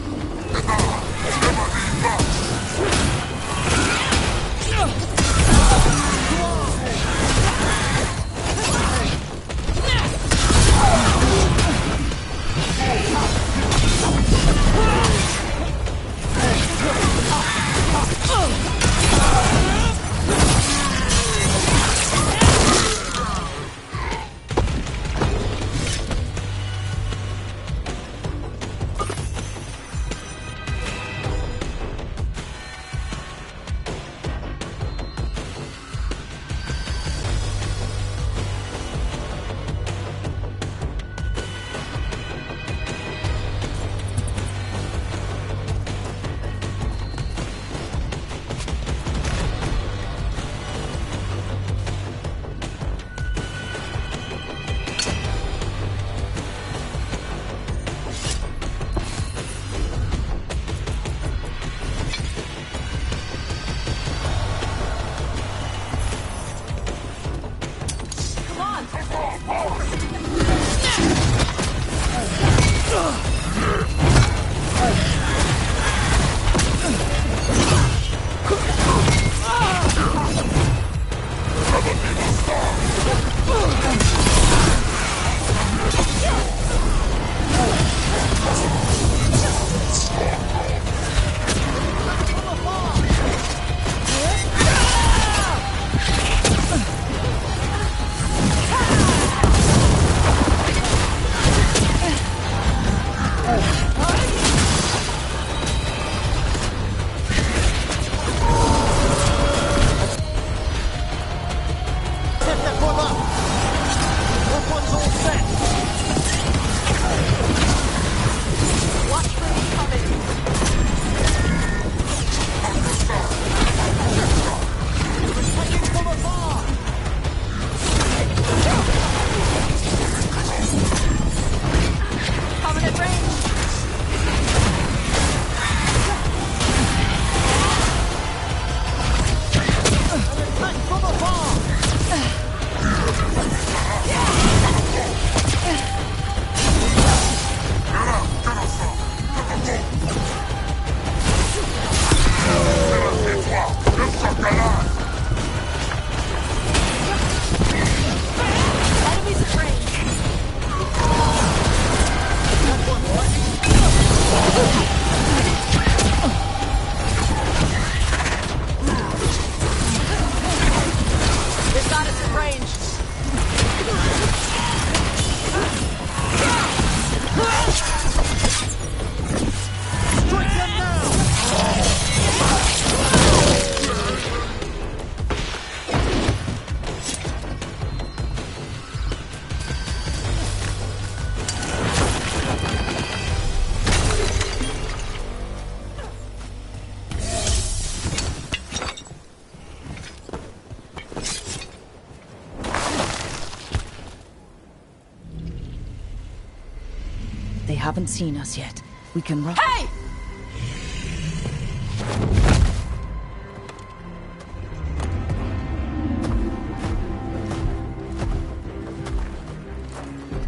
S2: They haven't seen us yet. We can run.
S14: Hey!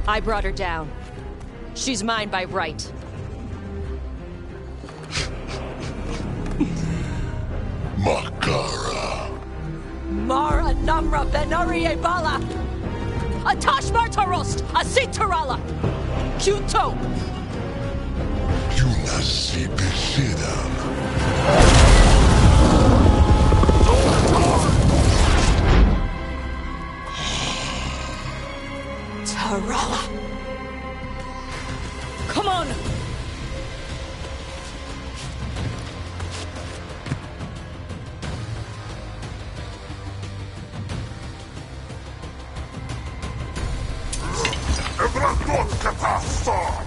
S14: I brought her down. She's mine by right.
S5: Makara.
S14: Mara Namra Benarie Bala! Atash Martarost! Asitarala! Kuto!
S5: Yunasi Bishidam.
S14: Tarala! Come on!
S5: Ebratot Katastar!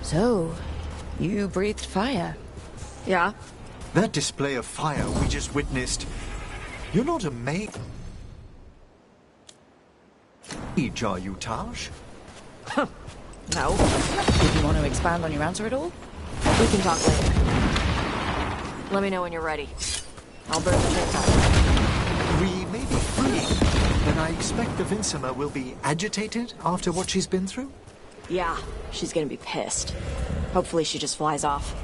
S2: So, you breathed fire.
S14: Yeah?
S3: That display of fire we just witnessed. You're not a mage, are you, Taj?
S2: No. Did you want to expand on your answer at all?
S14: We can talk later. Let me know when you're ready. I'll burn the train out.
S3: We may be free, and I expect the Vincima will be agitated after what she's been through?
S14: Yeah, she's gonna be pissed. Hopefully she just flies off.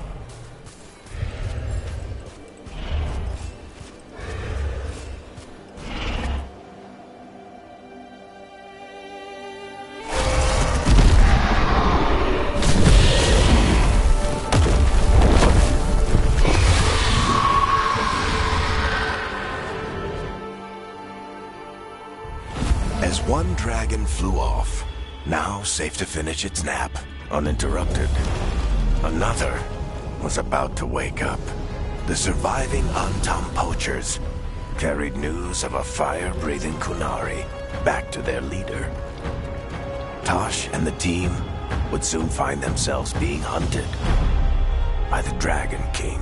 S15: As one dragon flew off, now safe to finish its nap, uninterrupted, another was about to wake up. The surviving Antam poachers carried news of a fire-breathing Kunari back to their leader. Tosh and the team would soon find themselves being hunted by the Dragon King.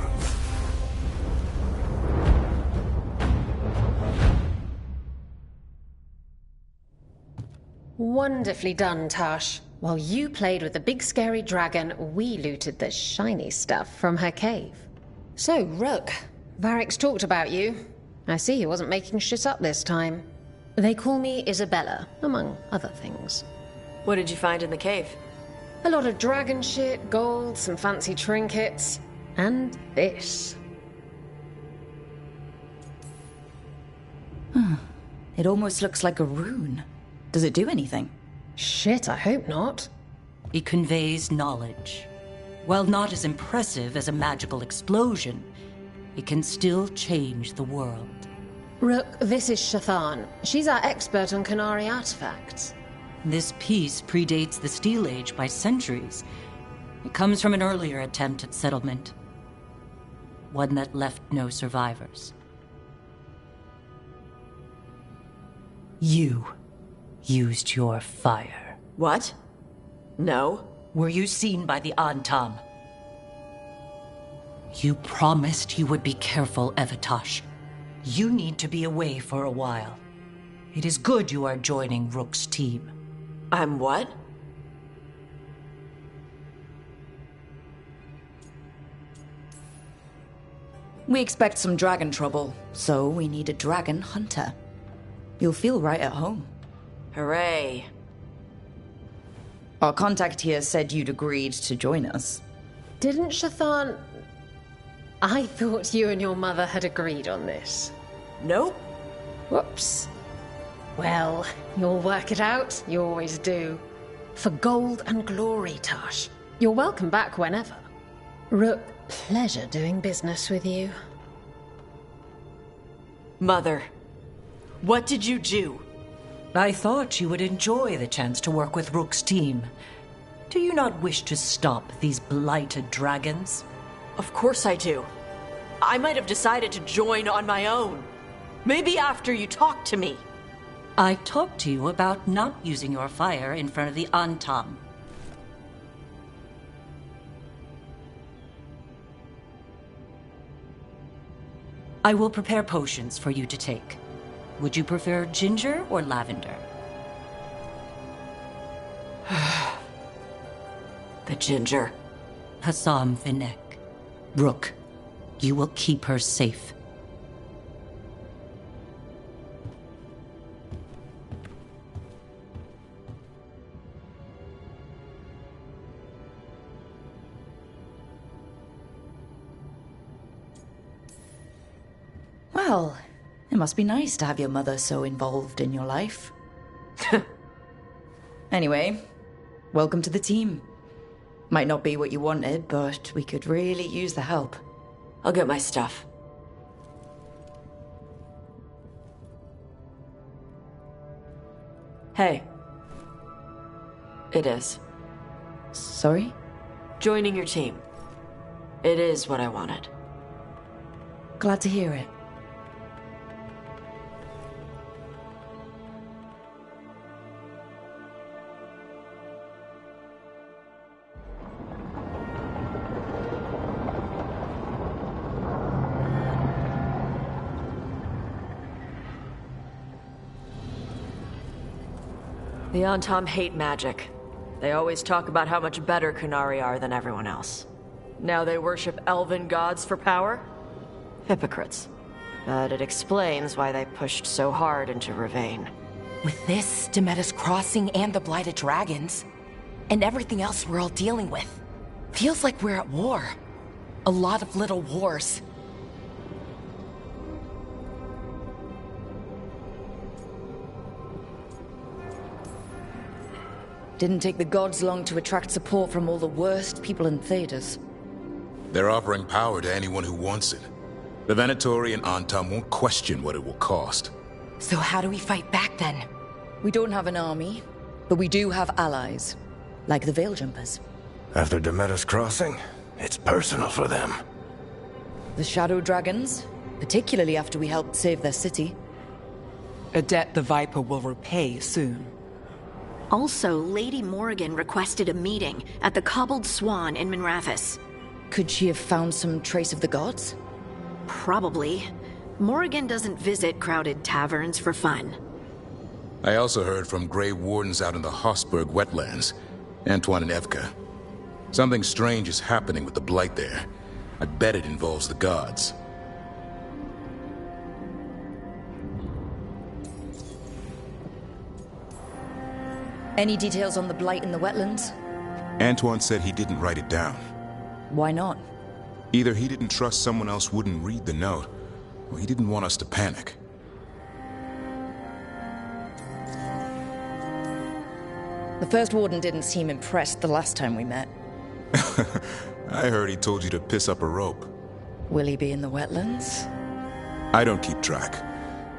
S16: Wonderfully done, Tash. While you played with the big scary dragon, we looted the shiny stuff from her cave. So, Rook, Varric's talked about you. I see he wasn't making shit up this time. They call me Isabella, among other things.
S14: What did you find in the cave?
S16: A lot of dragon shit, gold, some fancy trinkets, and this.
S2: It almost looks like a rune. Does it do anything?
S16: Shit, I hope not.
S17: It conveys knowledge. While not as impressive as a magical explosion, it can still change the world.
S16: Rook, this is Shathan. She's our expert on Kunari artifacts.
S17: This piece predates the Steel Age by centuries. It comes from an earlier attempt at settlement. One that left no survivors. You used your fire.
S14: What? No.
S17: Were you seen by the Antam? You promised you would be careful, Evatosh. You need to be away for a while. It is good you are joining Rook's team.
S14: I'm what?
S2: We expect some dragon trouble, so we need a dragon hunter. You'll feel right at home.
S14: Hooray.
S2: Our contact here said you'd agreed to join us.
S16: Didn't Shathan... I thought you and your mother had agreed on this.
S14: Nope.
S16: Whoops. Well, you'll work it out. You always do. For gold and glory, Tash. You're welcome back whenever. Rook, pleasure doing business with you.
S14: Mother, what did you do?
S17: I thought you would enjoy the chance to work with Rook's team. Do you not wish to stop these blighted dragons?
S14: Of course I do. I might have decided to join on my own. Maybe after you talked to me.
S17: I talked to you about not using your fire in front of the Antam. I will prepare potions for you to take. Would you prefer ginger or lavender?
S14: The ginger.
S17: Hassam Vinek. Rook, you will keep her safe.
S2: Well, it must be nice to have your mother so involved in your life. Anyway, welcome to the team. Might not be what you wanted, but we could really use the help.
S14: I'll get my stuff. Hey. It is.
S2: Sorry?
S14: Joining your team. It is what I wanted.
S2: Glad to hear it.
S14: The Antom hate magic. They always talk about how much better Kunari are than everyone else. Now they worship elven gods for power? Hypocrites. But it explains why they pushed so hard into Ravain.
S9: With this, Demeter's Crossing and the Blighted Dragons, and everything else we're all dealing with, feels like we're at war. A lot of little wars.
S2: Didn't take the gods long to attract support from all the worst people in Thedas.
S7: They're offering power to anyone who wants it. The Venatori and Antom won't question what it will cost.
S9: So how do we fight back then?
S2: We don't have an army, but we do have allies. Like the Veil Jumpers.
S15: After Demeter's Crossing, it's personal for them.
S2: The Shadow Dragons, particularly after we helped save their city.
S18: A debt the Viper will repay soon.
S10: Also, Lady Morrigan requested a meeting at the Cobbled Swan in Minrathous.
S2: Could she have found some trace of the gods?
S10: Probably. Morrigan doesn't visit crowded taverns for fun.
S7: I also heard from Grey Wardens out in the Hossberg wetlands, Antoine and Evka. Something strange is happening with the Blight there. I bet it involves the gods.
S2: Any details on the Blight in the wetlands?
S7: Antoine said he didn't write it down.
S2: Why not?
S7: Either he didn't trust someone else wouldn't read the note, or he didn't want us to panic.
S2: The first warden didn't seem impressed the last time we met.
S7: I heard he told you to piss up a rope.
S2: Will he be in the wetlands?
S7: I don't keep track,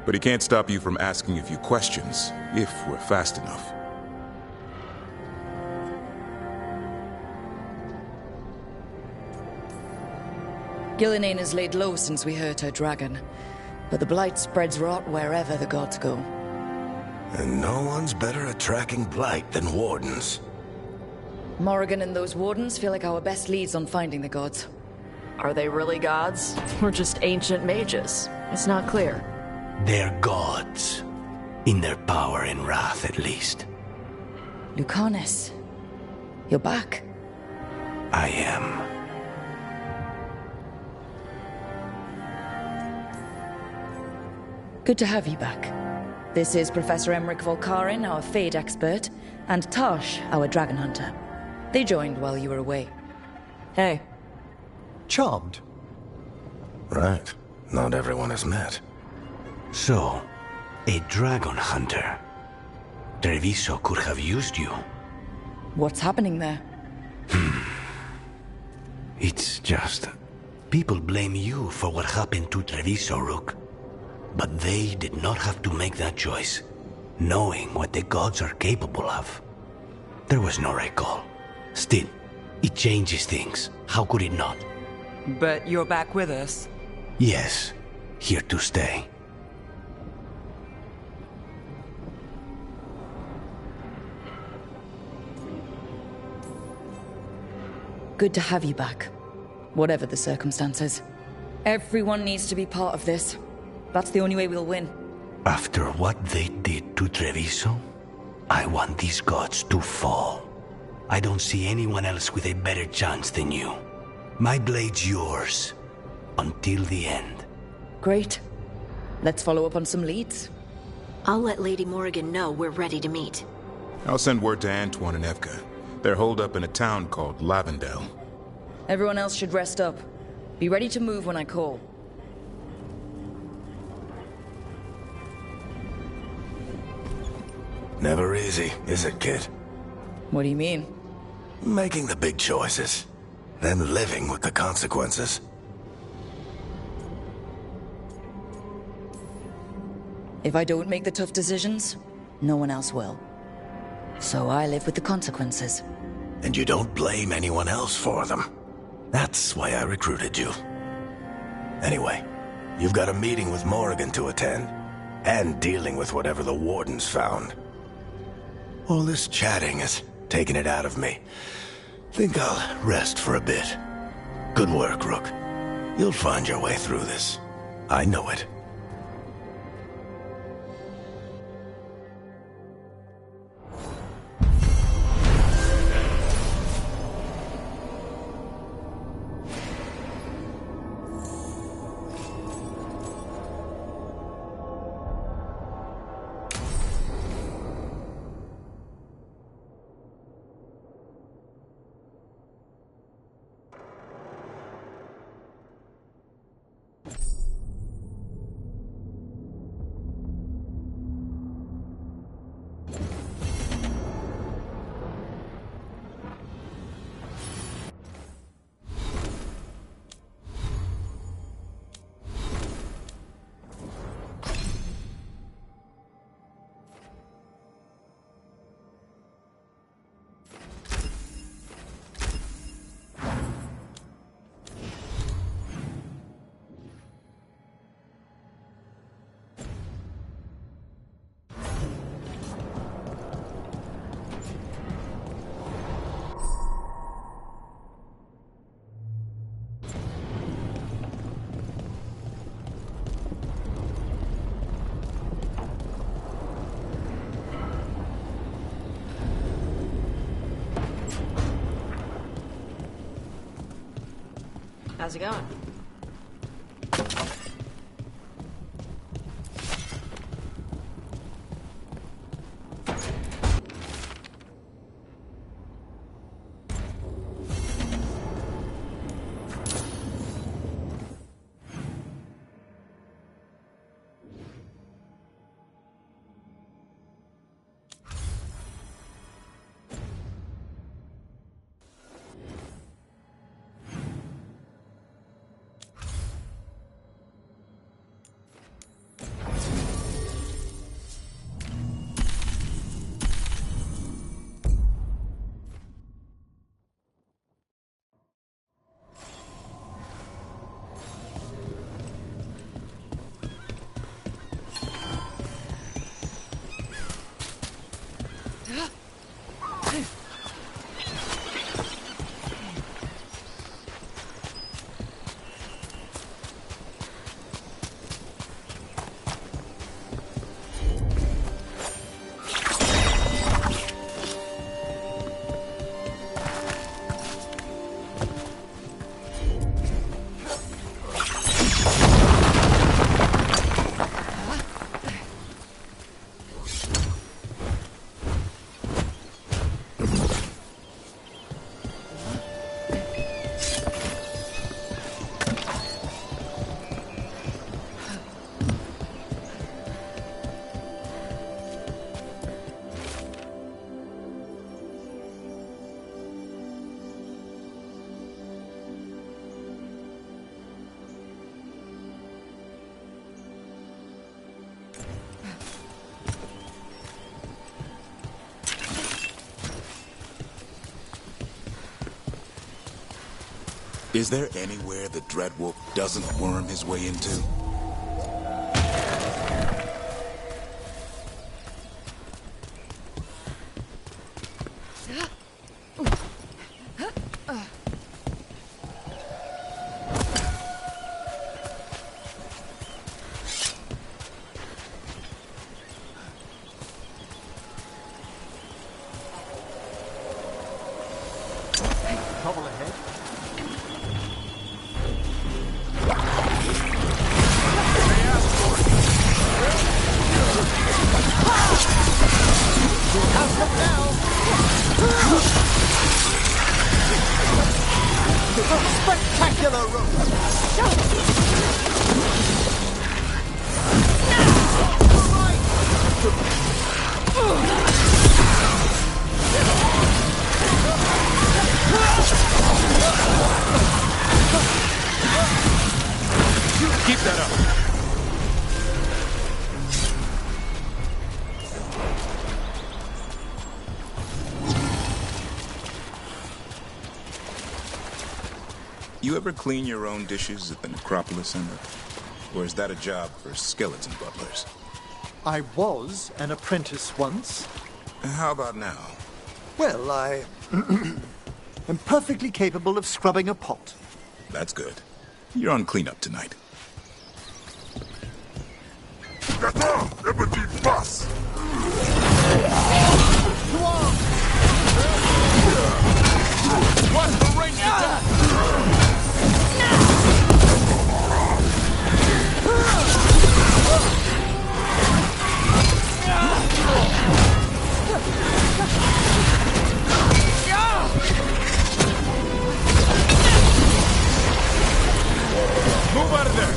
S7: but he can't stop you from asking a few questions, if we're fast enough.
S2: Gillinane has laid low since we hurt her dragon, but the Blight spreads rot wherever the gods go.
S15: And no one's better at tracking Blight than Wardens.
S2: Morrigan and those Wardens feel like our best leads on finding the gods.
S14: Are they really gods? Or just ancient mages? It's not clear.
S15: They're gods. In their power and wrath, at least.
S2: Lucanus, you're back.
S15: I am.
S2: Good to have you back. This is Professor Emmerich Volkarin, our Fade expert, and Tosh, our dragon hunter. They joined while you were away.
S14: Hey.
S3: Charmed.
S15: Right. Not everyone has met.
S19: So, a dragon hunter. Treviso could have used you.
S2: What's happening there?
S19: It's just... people blame you for what happened to Treviso, Rook. But they did not have to make that choice, knowing what the gods are capable of. There was no recall. Still, it changes things. How could it not?
S18: But you're back with us?
S19: Yes, here to stay.
S2: Good to have you back, whatever the circumstances. Everyone needs to be part of this. That's the only way we'll win.
S19: After what they did to Treviso, I want these gods to fall. I don't see anyone else with a better chance than you. My blade's yours. Until the end.
S2: Great. Let's follow up on some leads.
S10: I'll let Lady Morrigan know we're ready to meet.
S7: I'll send word to Antoine and Evka. They're holed up in a town called Lavendel.
S2: Everyone else should rest up. Be ready to move when I call.
S15: Never easy, is it, kid?
S2: What do you mean?
S15: Making the big choices, then living with the consequences.
S2: If I don't make the tough decisions, no one else will. So I live with the consequences.
S15: And you don't blame anyone else for them. That's why I recruited you. Anyway, you've got a meeting with Morrigan to attend, and dealing with whatever the Wardens found. All this chatting is taking it out of me. Think I'll rest for a bit. Good work, Rook. You'll find your way through this. I know it.
S14: How's it going?
S7: Is there anywhere the Dreadwolf doesn't worm his way into?
S3: Trouble ahead. Spectacular
S7: Keep that up. You ever clean your own dishes at the Necropolis Center? Or is that a job for skeleton butlers?
S3: I was an apprentice once.
S7: How about now?
S3: Well, I am perfectly capable of scrubbing a pot.
S7: That's good. You're on cleanup tonight.
S5: Bus!
S4: What's the ring,
S7: Move out of there!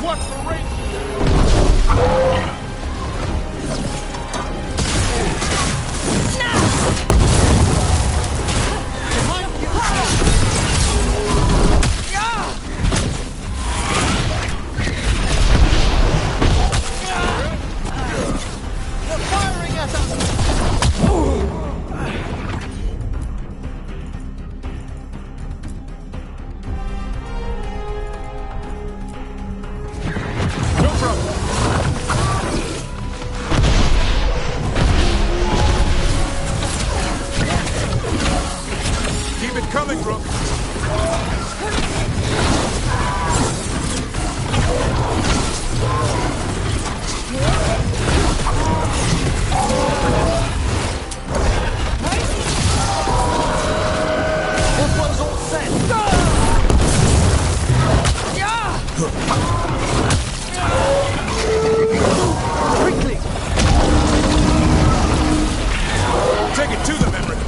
S4: What's the ring? Firing!
S7: Coming, Brooke.
S4: This one's all set. Quickly!
S7: Take it to them, Emmerich.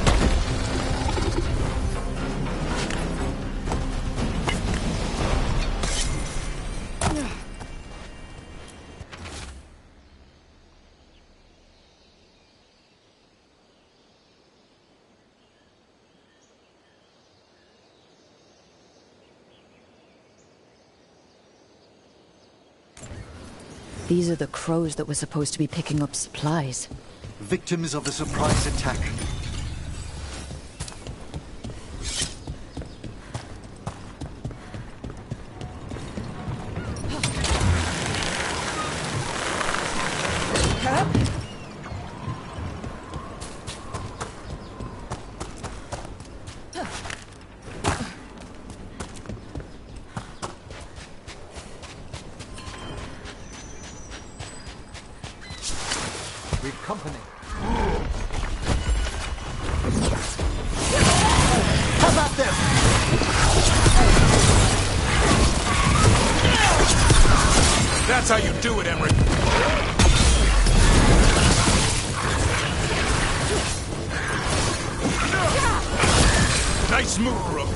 S2: These are the crows that were supposed to be picking up supplies.
S3: Victims of a surprise attack. We've company. How about them?
S7: That's how you do it, Emmerich. Nice move, Brooke.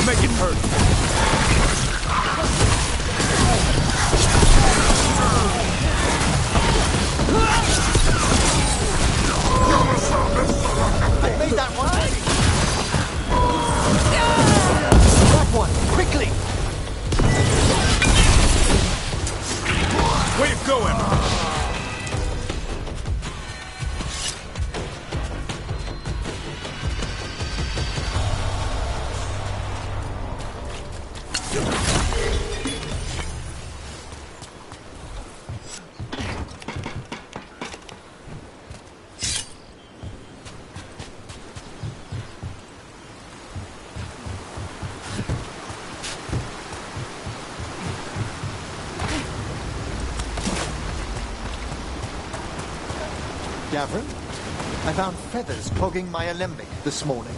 S7: Make it hurt.
S3: I made that one. That one, quickly.
S7: Way to go, Emmerich.
S3: Gavin, I found feathers clogging my alembic this morning.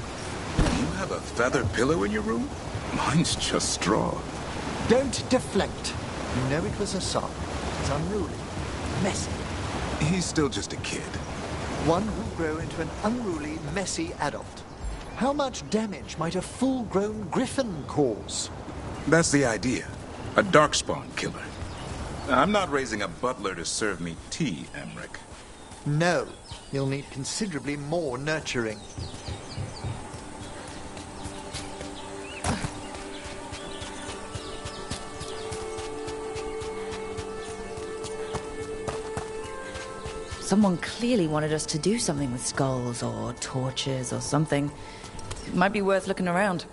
S7: You have a feather pillow in your room? Mine's just straw.
S3: Don't deflect. You know it was a son. It's unruly, messy.
S7: He's still just a kid.
S3: One who'll grow into an unruly, messy adult. How much damage might a full-grown griffin cause?
S7: That's the idea. A darkspawn killer. I'm not raising a butler to serve me tea, Emmerich.
S3: No, you'll need considerably more nurturing.
S2: Someone clearly wanted us to do something with skulls or torches or something. It might be worth looking around.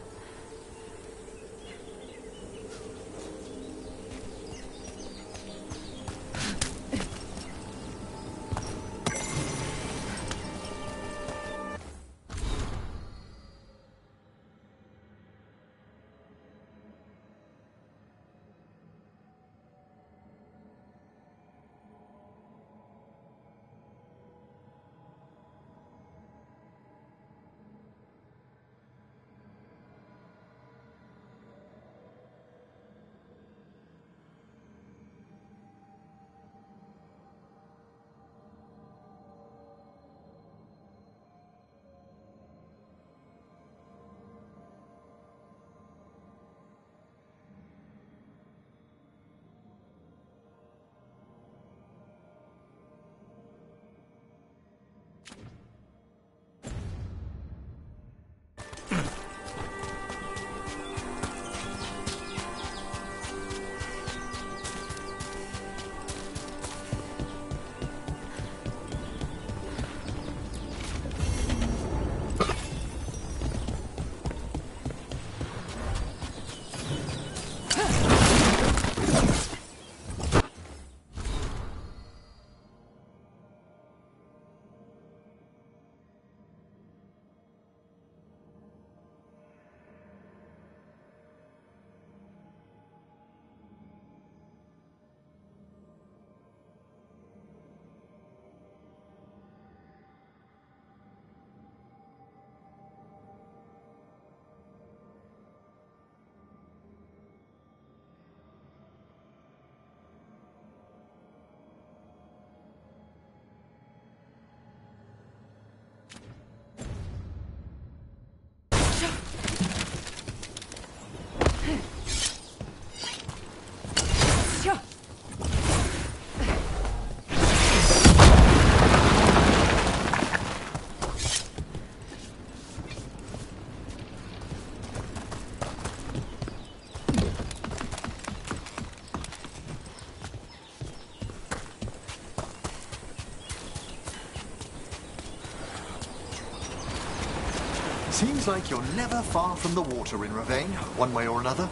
S3: Seems like you're never far from the water in Ravane, one way or another.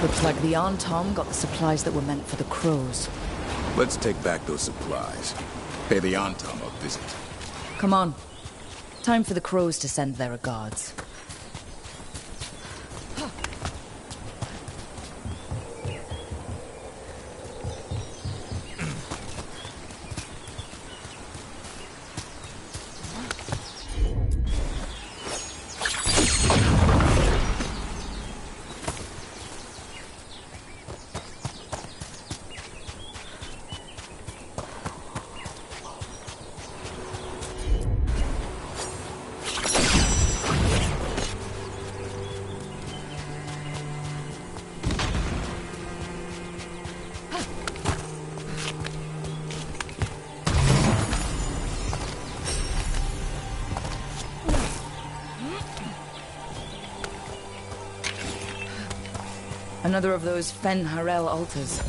S2: Looks like the Antom got the supplies that were meant for the crows.
S7: Let's take back those supplies. Pay the Antom a visit.
S2: Come on. Time for the crows to send their regards. Another of those Fen Harel altars.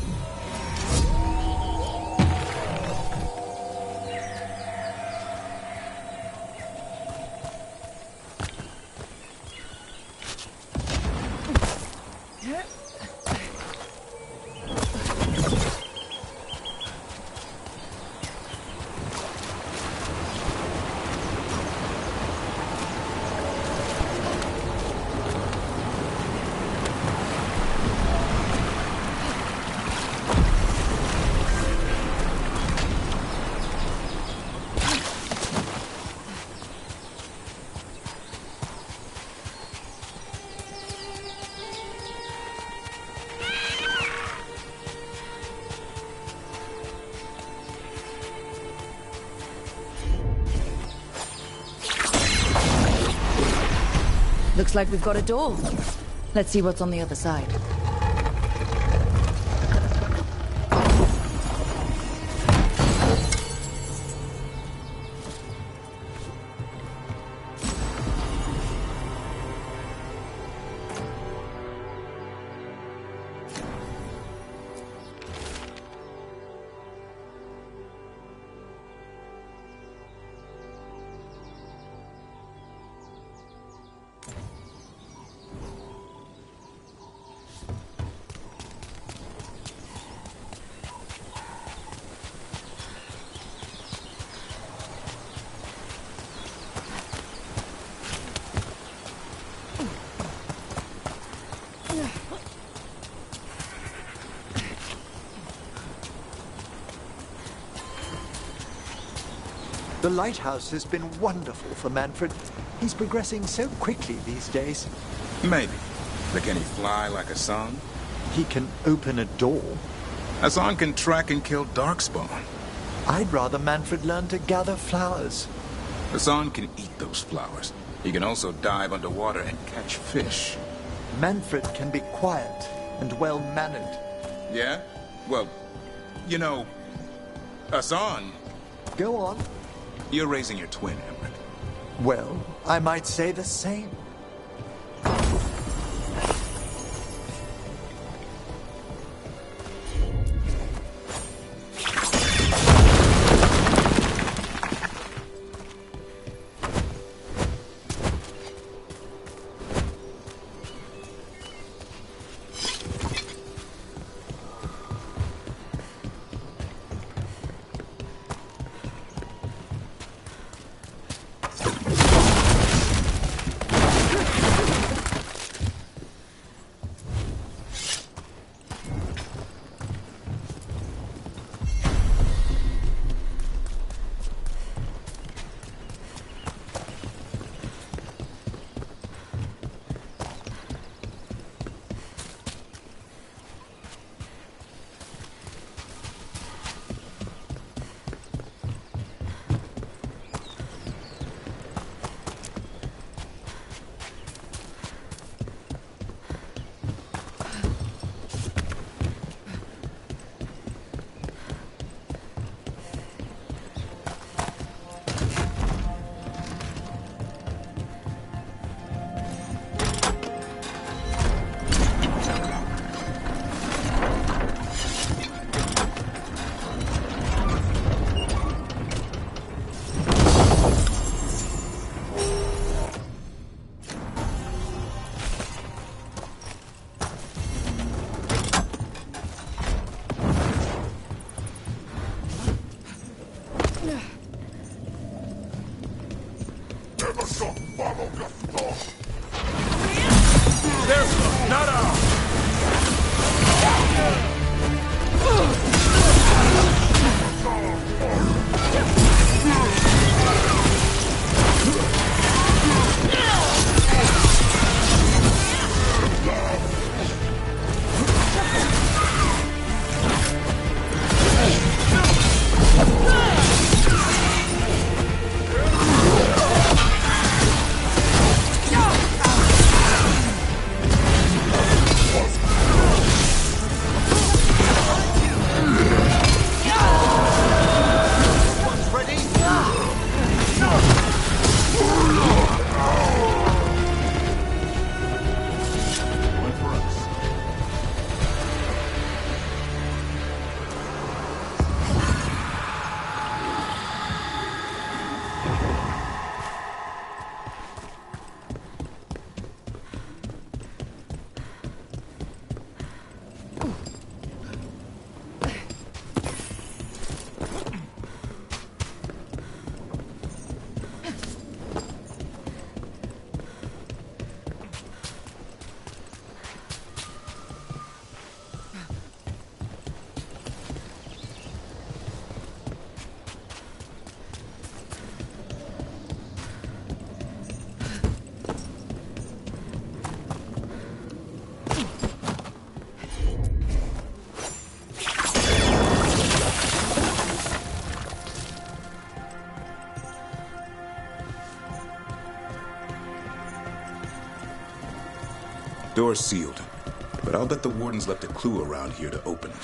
S2: Looks like we've got a door. Let's see what's on the other side.
S3: The lighthouse has been wonderful for Manfred. He's progressing so quickly these days.
S7: Maybe. But can he fly like Hassan?
S3: He can open a door.
S7: Hassan can track and kill Darkspawn.
S3: I'd rather Manfred learn to gather flowers.
S7: Hassan can eat those flowers. He can also dive underwater and catch fish.
S3: Manfred can be quiet and well-mannered.
S7: Yeah? Well, you know, Hassan...
S3: Go on.
S7: You're raising your twin, Emmerich.
S3: Well, I might say the same.
S7: Door's sealed, but I'll bet the warden's left a clue around here to open it.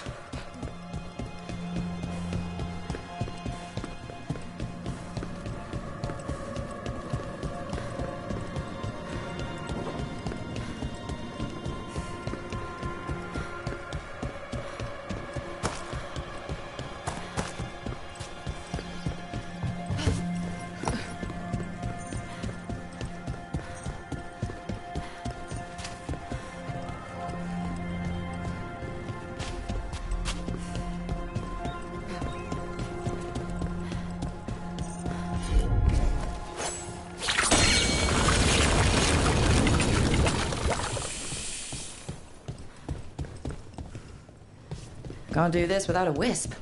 S2: Can't do this without a wisp.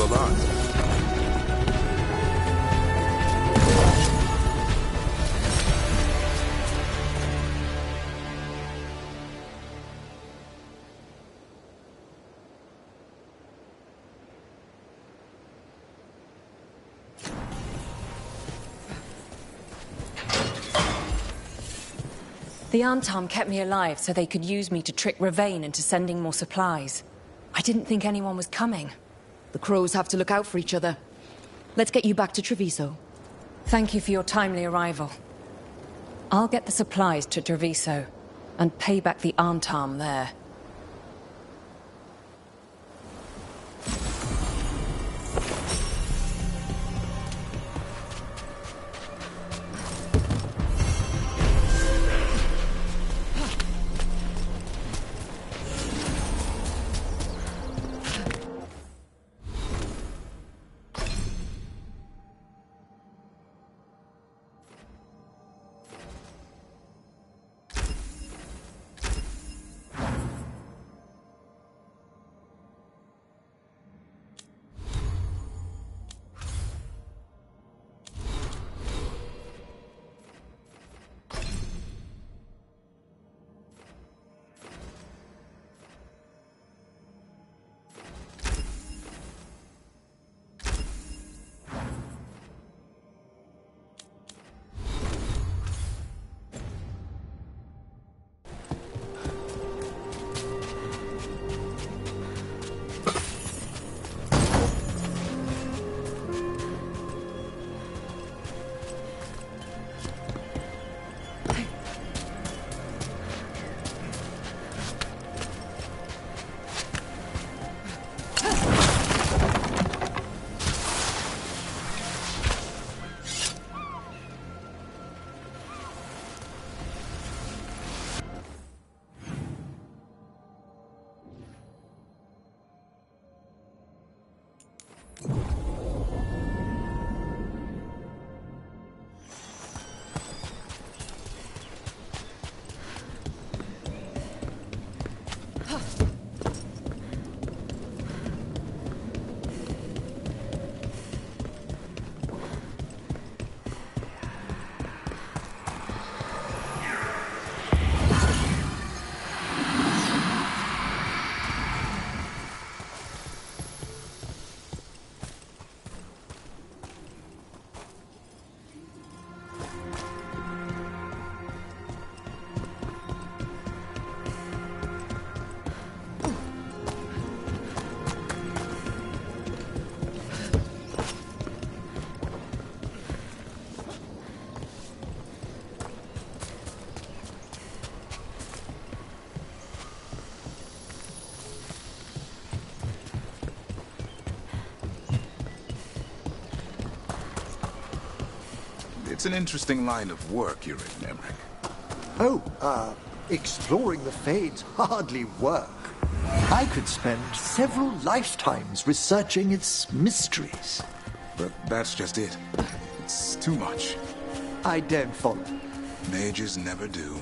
S1: Hold on.
S6: The Antam kept me alive so they could use me to trick Ravain into sending more supplies. I didn't think anyone was coming.
S2: The crows have to look out for each other. Let's get you back to Treviso.
S6: Thank you for your timely arrival. I'll get the supplies to Treviso and pay back the Antam there.
S1: It's an interesting line of work you're in, Emmerich.
S3: Oh, exploring the Fades hardly work. I could spend several lifetimes researching its mysteries.
S1: But that's just it. It's too much.
S3: I don't follow.
S1: Mages never do.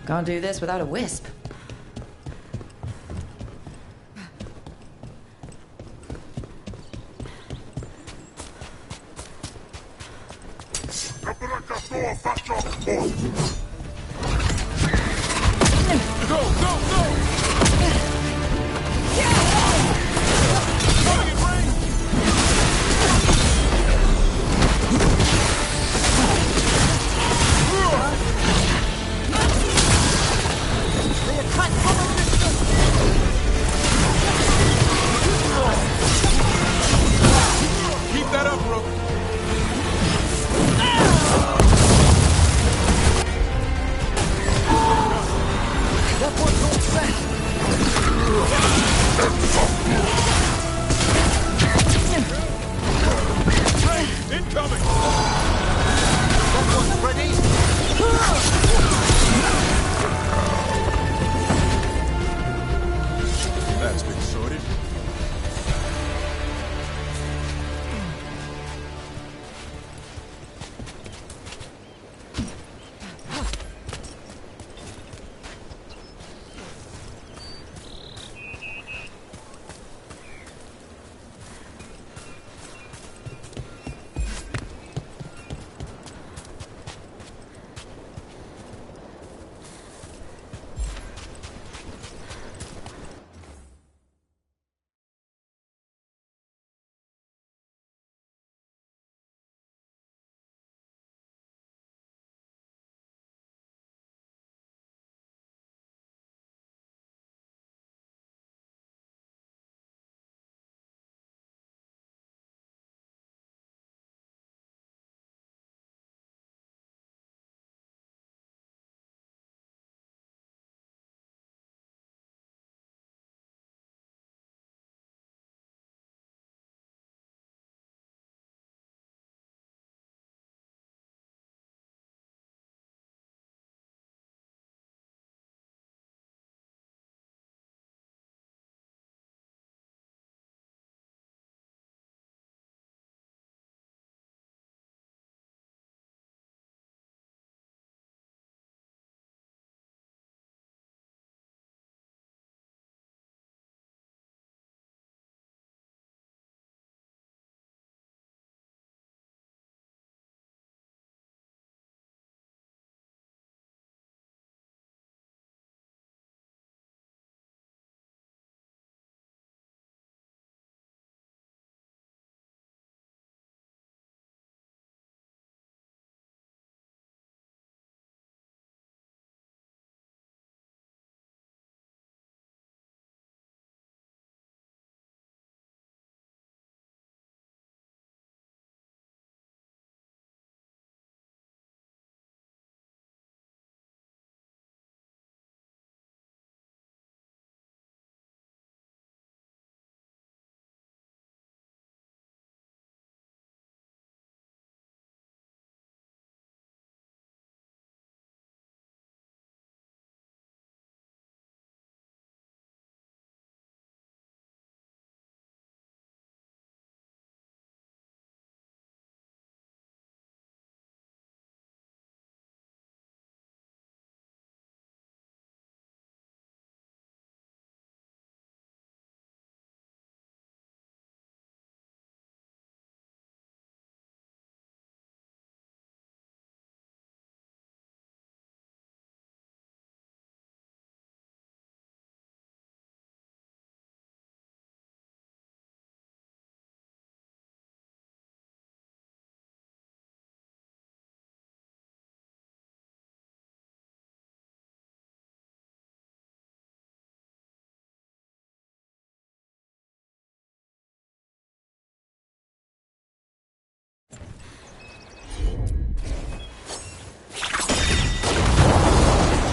S2: Can't do this without a wisp.
S7: Go, go, go! Coming in range! Keep that up, Rook.
S4: That one's all set.
S7: Incoming!
S4: That one's ready.
S7: That's been sorted.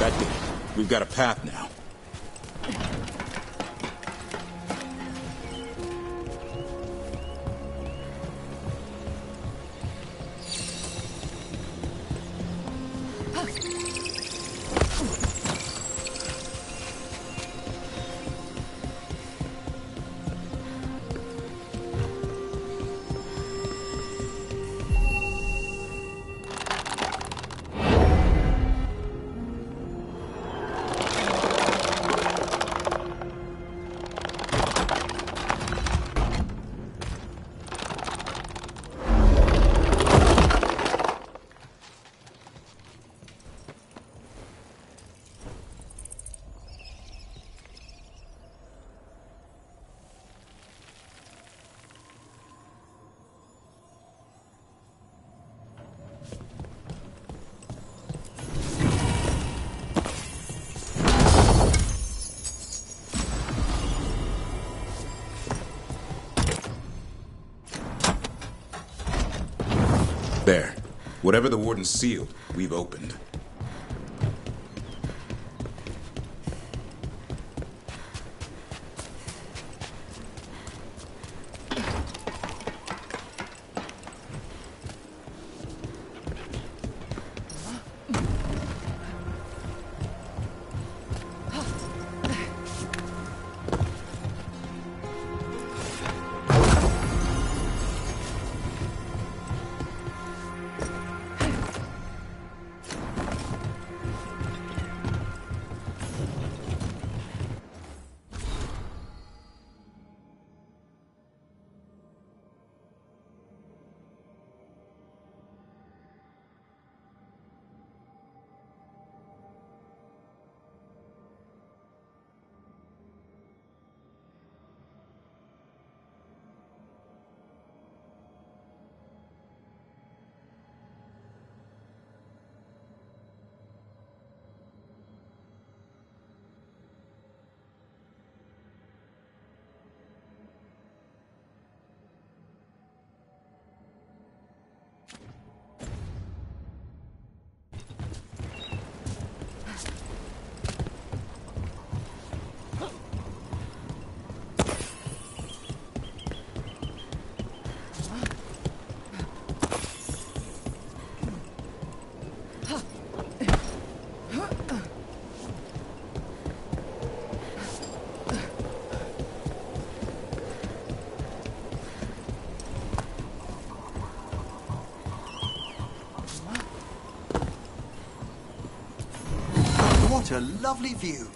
S7: That did it. We've got a path now. There. Whatever the warden sealed, we've opened.
S3: What a lovely view.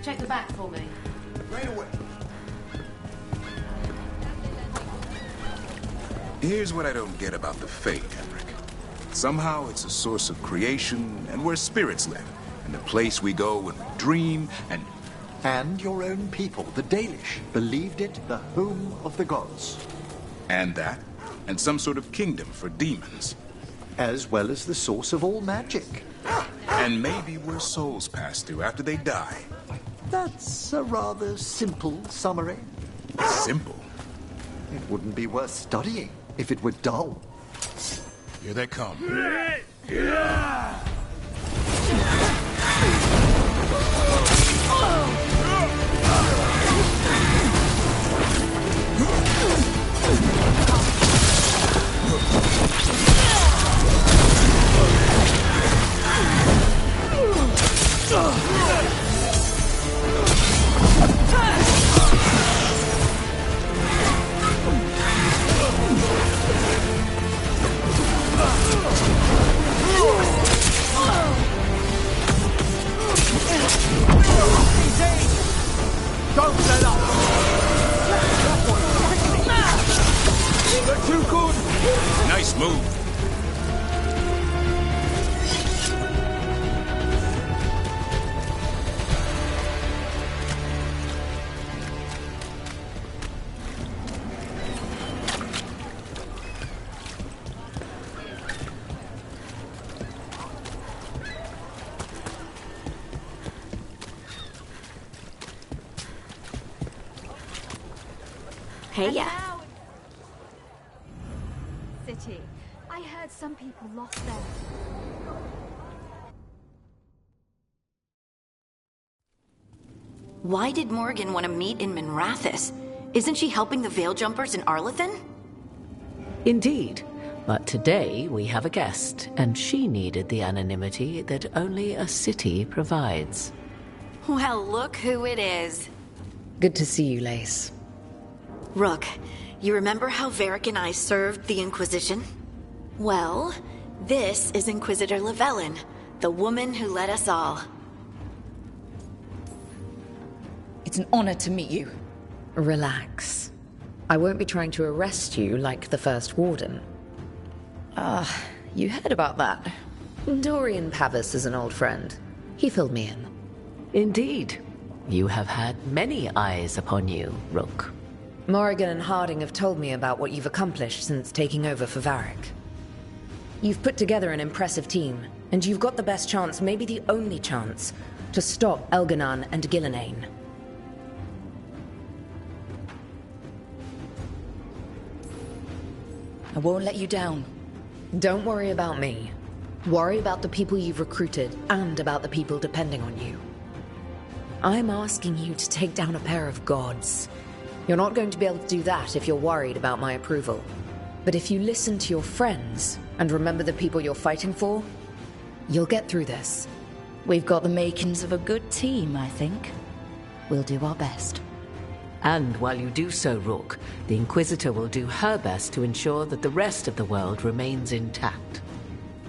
S14: Check the back for me.
S3: Right away.
S1: Here's what I don't get about the Fate, Emmerich. Somehow it's a source of creation and where spirits live, and a place we go when we dream and...
S3: And your own people, the Dalish, believed it the home of the gods.
S1: And that, and some sort of kingdom for demons.
S3: As well as the source of all magic.
S1: And maybe where souls pass through after they die.
S3: That's a rather simple summary.
S1: Simple?
S3: It wouldn't be worth studying if it were dull.
S1: Here they come.
S4: Don't let up! You're too good!
S7: Nice move.
S10: Hey, yeah.
S20: City. I heard some people lost their...
S10: Why did Morgan want to meet in Minrathous? Isn't she helping the Veil Jumpers in Arlathan?
S21: Indeed. But today we have a guest, and she needed the anonymity that only a city provides.
S10: Well, look who it is.
S2: Good to see you, Lace.
S10: Rook, you remember how Varric and I served the Inquisition? Well, this is Inquisitor Llewellyn, the woman who led us all.
S2: It's an honor to meet you. Relax. I won't be trying to arrest you like the First Warden. You heard about that. Dorian Pavis is an old friend. He filled me in.
S21: Indeed. You have had many eyes upon you, Rook.
S2: Morrigan and Harding have told me about what you've accomplished since taking over for Varric. You've put together an impressive team, and you've got the best chance, maybe the only chance, to stop Elganon and Gillenane. I won't let you down. Don't worry about me. Worry about the people you've recruited, and about the people depending on you. I'm asking you to take down a pair of gods. You're not going to be able to do that if you're worried about my approval. But if you listen to your friends, and remember the people you're fighting for, you'll get through this. We've got the makings of a good team, I think. We'll do our best.
S21: And while you do so, Rook, the Inquisitor will do her best to ensure that the rest of the world remains intact.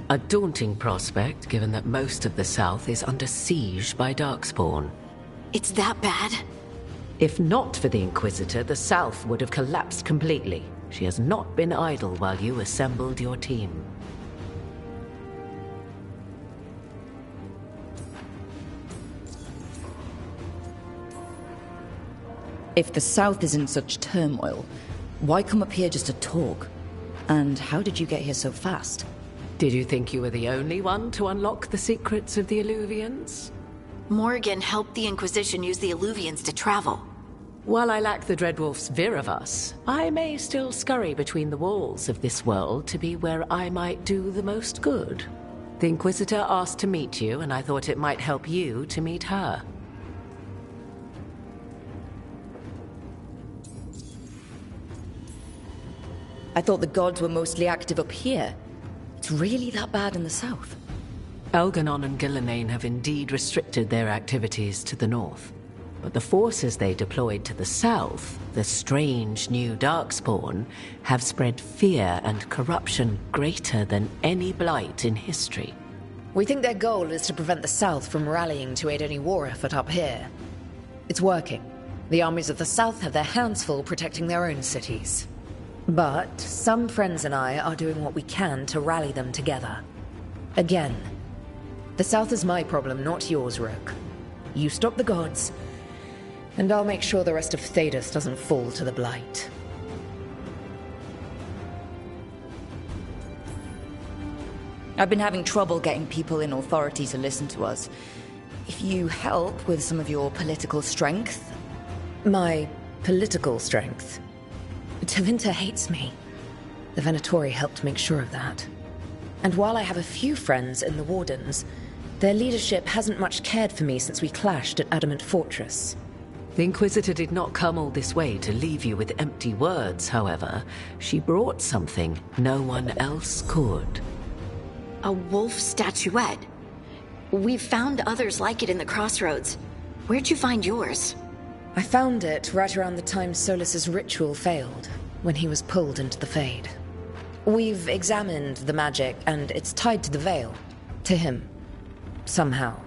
S21: A daunting prospect, given that most of the South is under siege by Darkspawn.
S10: It's that bad?
S21: If not for the Inquisitor, the South would have collapsed completely. She has not been idle while you assembled your team.
S2: If the South is in such turmoil, why come up here just to talk? And how did you get here so fast?
S21: Did you think you were the only one to unlock the secrets of the Illuvians?
S10: Morgan helped the Inquisition use the Illuvians to travel.
S21: While I lack the Dreadwolf's Viravus, I may still scurry between the walls of this world to be where I might do the most good. The Inquisitor asked to meet you, and I thought it might help you to meet her.
S2: I thought the gods were mostly active up here. It's really that bad in the south?
S21: Elganon and Gillenane have indeed restricted their activities to the north. But the forces they deployed to the south, the strange new Darkspawn, have spread fear and corruption greater than any blight in history.
S2: We think their goal is to prevent the south from rallying to aid any war effort up here. It's working. The armies of the South have their hands full protecting their own cities. But some friends and I are doing what we can to rally them together. Again, the South is my problem, not yours, Rook. You stop the gods, and I'll make sure the rest of Thedas doesn't fall to the Blight.
S12: I've been having trouble getting people in authority to listen to us. If you help with some of your political strength...
S2: My political strength? Tevinter hates me. The Venatori helped make sure of that. And while I have a few friends in the Wardens, their leadership hasn't much cared for me since we clashed at Adamant Fortress.
S21: The Inquisitor did not come all this way to leave you with empty words, however. She brought something no one else could.
S10: A wolf statuette? We've found others like it in the crossroads. Where'd you find yours?
S2: I found it right around the time Solus's ritual failed, when he was pulled into the Fade. We've examined the magic, and it's tied to the Veil. To him. Somehow.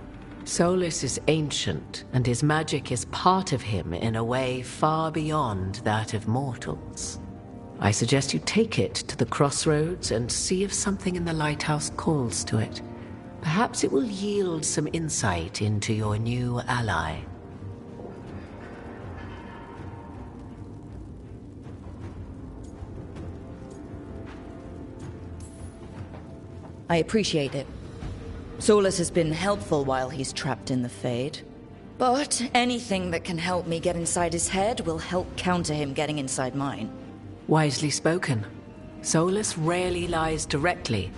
S21: Solus is ancient, and his magic is part of him in a way far beyond that of mortals. I suggest you take it to the crossroads and see if something in the lighthouse calls to it. Perhaps it will yield some insight into your new ally.
S12: I appreciate it. Solus has been helpful while he's trapped in the Fade. But anything that can help me get inside his head will help counter him getting inside mine.
S21: Wisely spoken. Solus rarely lies directly,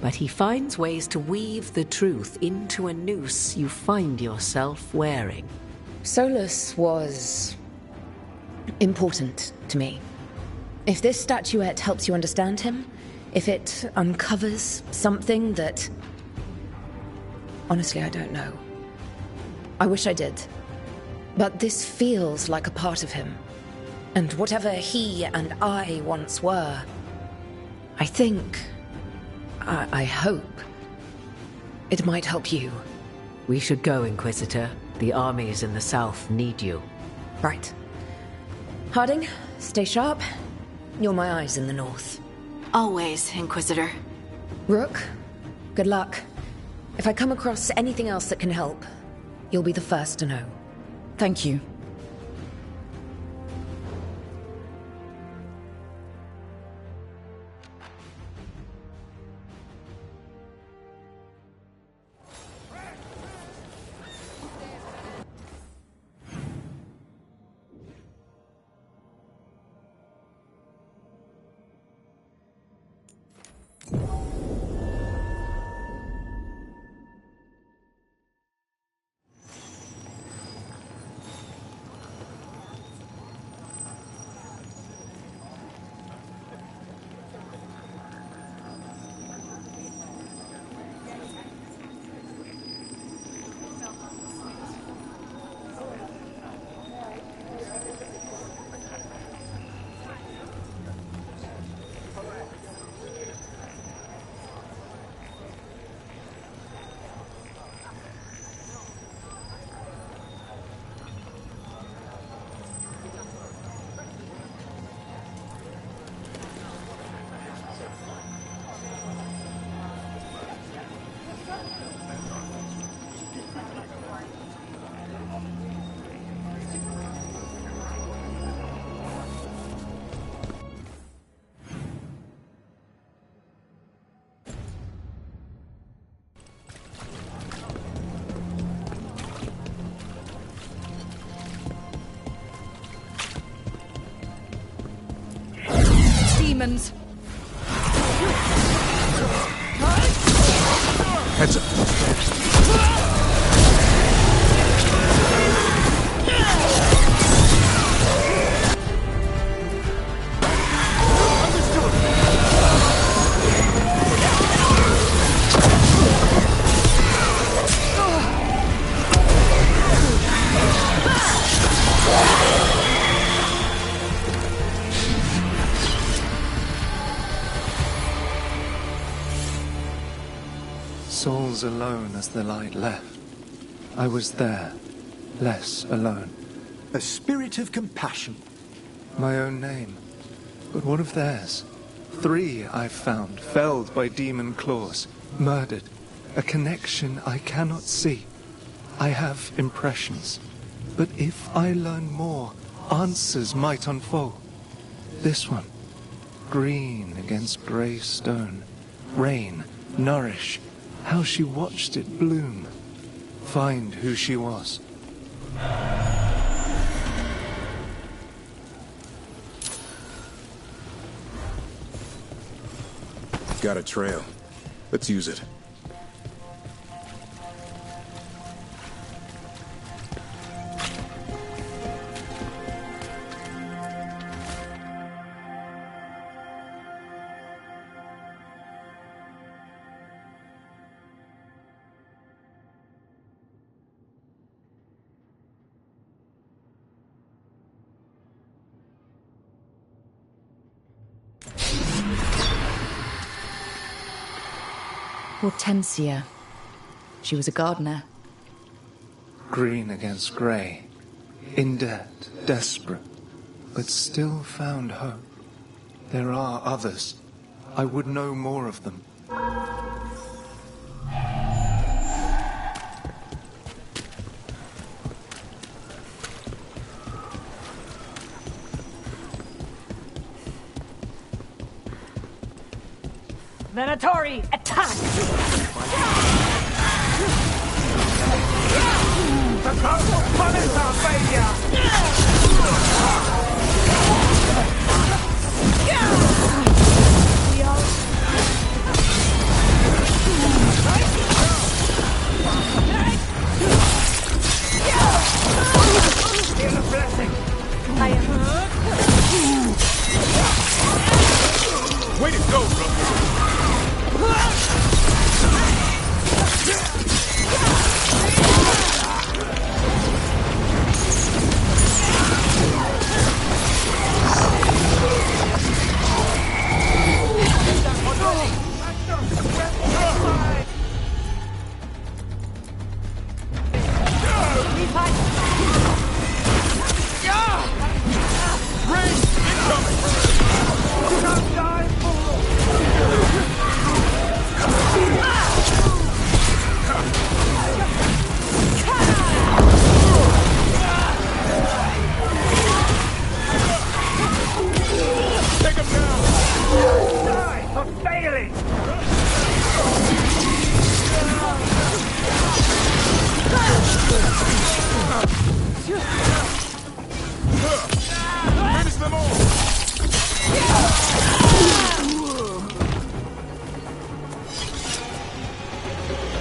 S21: but he finds ways to weave the truth into a noose you find yourself wearing.
S2: Solus was... important to me. If this statuette helps you understand him, if it uncovers something that... Honestly, I don't know. I wish I did. But this feels like a part of him. And whatever he and I once were, I think... I hope... it might help you.
S21: We should go, Inquisitor. The armies in the south need you.
S2: Right. Harding, stay sharp. You're my eyes in the north.
S10: Always, Inquisitor.
S2: Rook, good luck. If I come across anything else that can help, you'll be the first to know.
S12: Thank you.
S13: Demons.
S1: Heads up.
S8: Souls alone as the light left. I was there, less alone.
S3: A spirit of compassion.
S8: My own name. But what of theirs? 3 I've found, felled by demon claws, murdered. A connection I cannot see. I have impressions. But if I learn more, answers might unfold. This one. Green against grey stone. Rain, nourish. How she watched it bloom. Find who she was.
S7: Got a trail. Let's use it.
S12: Hortensia. She was a gardener.
S8: Green against grey. In debt, desperate, but still found hope. There are others. I would know more of them.
S13: Venatori, attack!
S4: The gods will punish our failure! Here's a blessing!
S7: Way to go, Rook!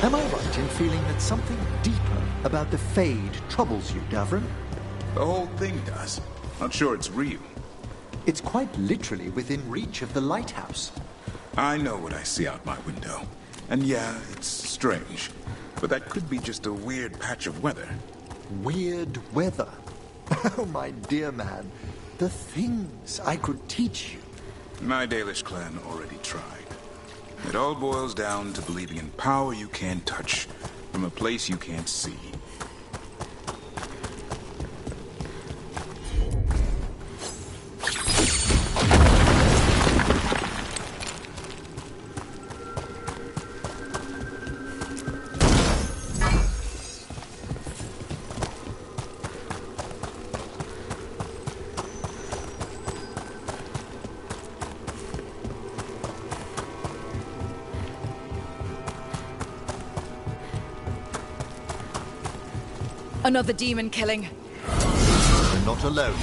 S3: Am I right in feeling that something deeper about the Fade troubles you, Davrin?
S1: The whole thing does. Not sure it's real.
S3: It's quite literally within reach of the lighthouse.
S1: I know what I see out my window. And yeah, it's strange. But that could be just a weird patch of weather.
S3: Weird weather? Oh, my dear man. The things I could teach you.
S1: My Dalish clan already tried. It all boils down to believing in power you can't touch, from a place you can't see.
S12: Another demon killing.
S3: We're not alone.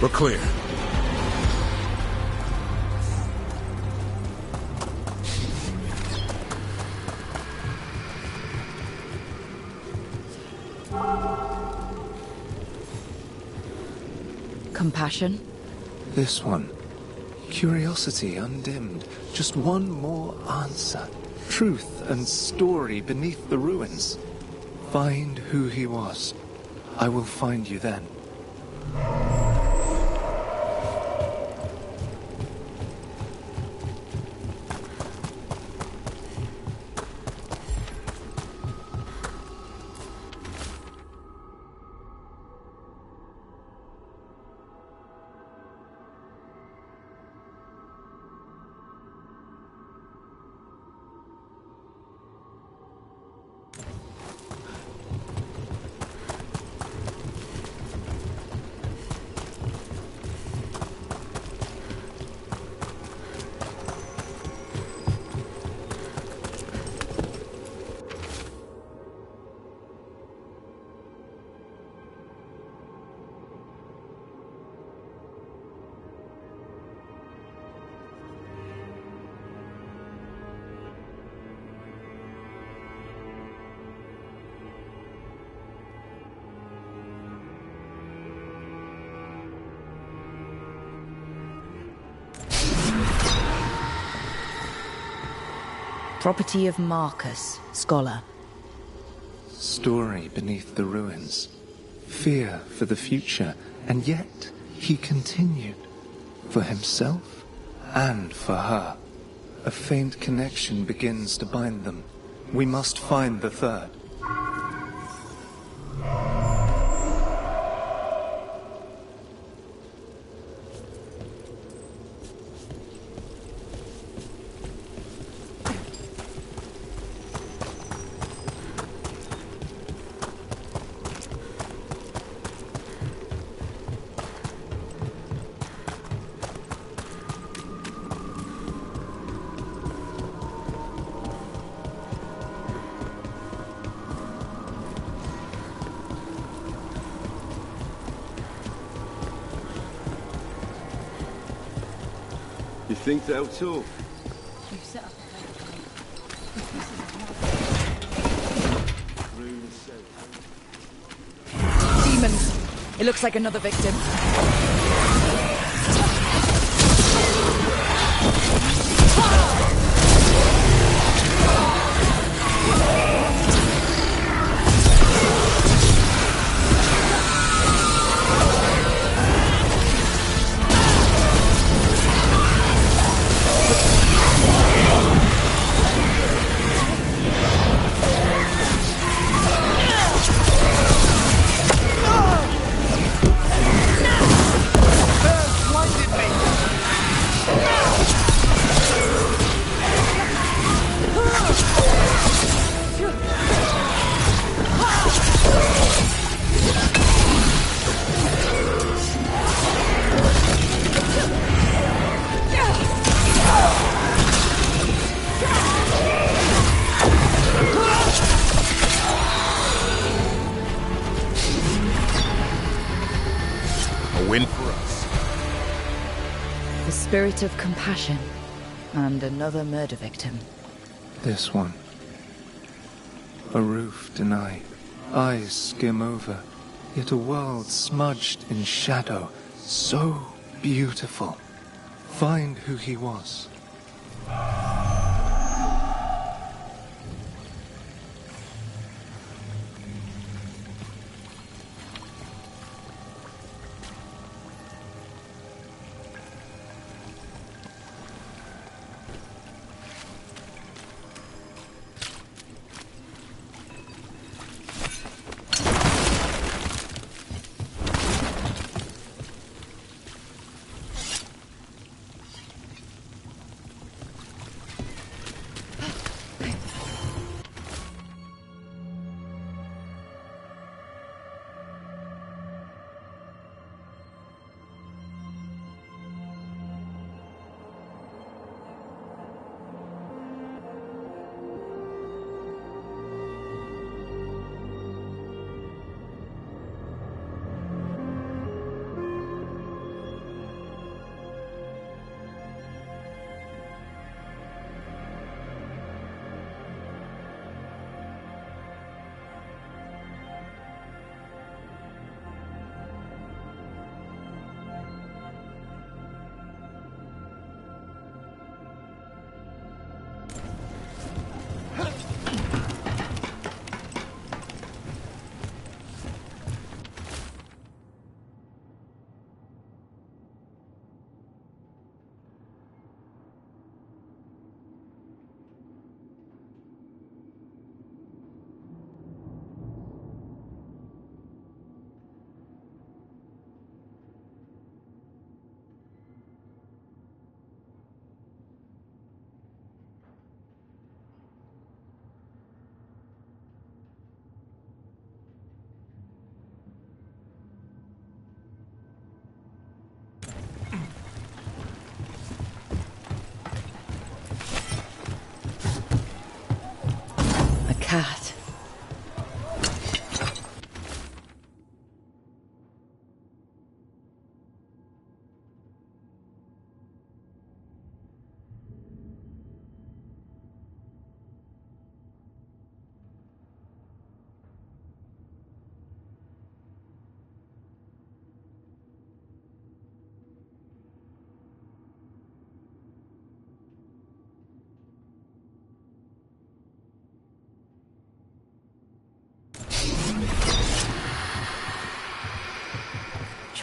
S7: We're clear.
S12: Compassion?
S8: This one. Curiosity undimmed. Just one more answer. Truth and story beneath the ruins. Find who he was. I will find you then.
S12: Property of Marcus, scholar.
S8: Story beneath the ruins. Fear for the future, and yet he continued. For himself and for her. A faint connection begins to bind them. We must find the third.
S11: You think they'll talk?
S12: Demons! It looks like another victim.
S7: Win for us.
S12: The spirit of compassion. And another murder victim.
S8: This one. A roof denied. Eyes skim over. Yet a world smudged in shadow. So beautiful. Find who he was.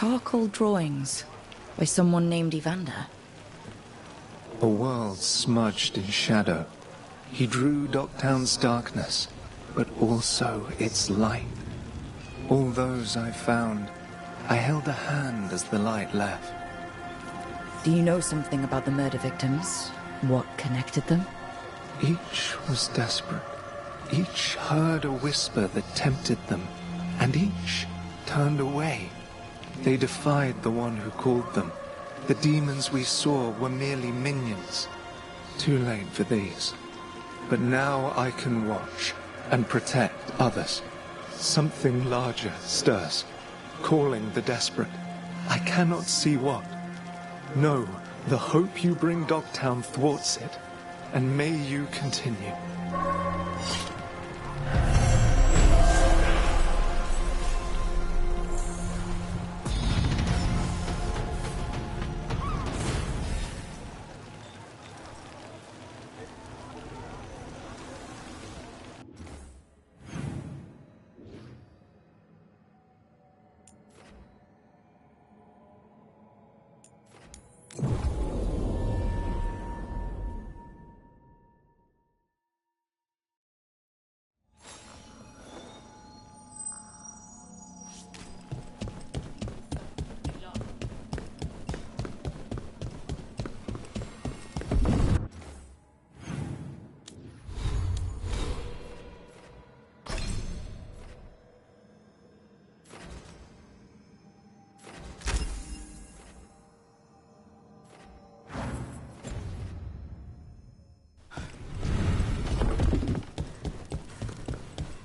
S12: Charcoal drawings by someone named Evander.
S8: A world smudged in shadow. He drew Docktown's darkness, but also its light. All those I found, I held a hand as the light left.
S12: Do you know something about the murder victims? What connected them?
S8: Each was desperate. Each heard a whisper that tempted them, and each turned away. They defied the one who called them. The demons we saw were merely minions. Too late for these. But now I can watch and protect others. Something larger stirs, calling the desperate. I cannot see what. No, the hope you bring Docktown thwarts it, and may you continue.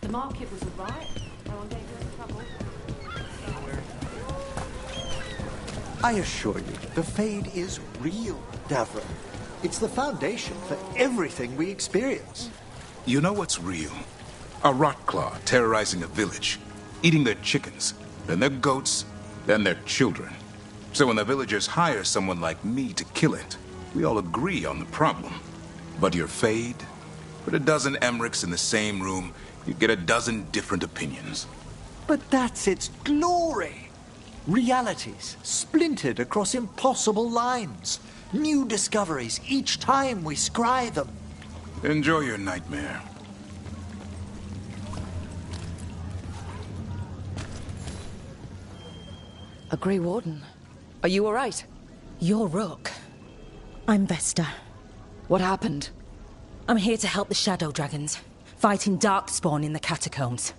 S14: The market was alright. No one gave you any trouble.
S3: I assure you, the Fade is real, Davra. It's the foundation for everything we experience.
S1: You know what's real? A Rotclaw terrorizing a village, eating their chickens, then their goats, then their children. So when the villagers hire someone like me to kill it, we all agree on the problem. But your Fade? Put a dozen Emmerichs in the same room, you get a dozen different opinions.
S3: But that's its glory. Realities splintered across impossible lines. New discoveries each time we scry them.
S1: Enjoy your nightmare.
S12: A Grey Warden. Are you alright?
S16: You're Rook. I'm Vesta.
S12: What happened?
S16: I'm here to help the Shadow Dragons, fighting Darkspawn in the catacombs.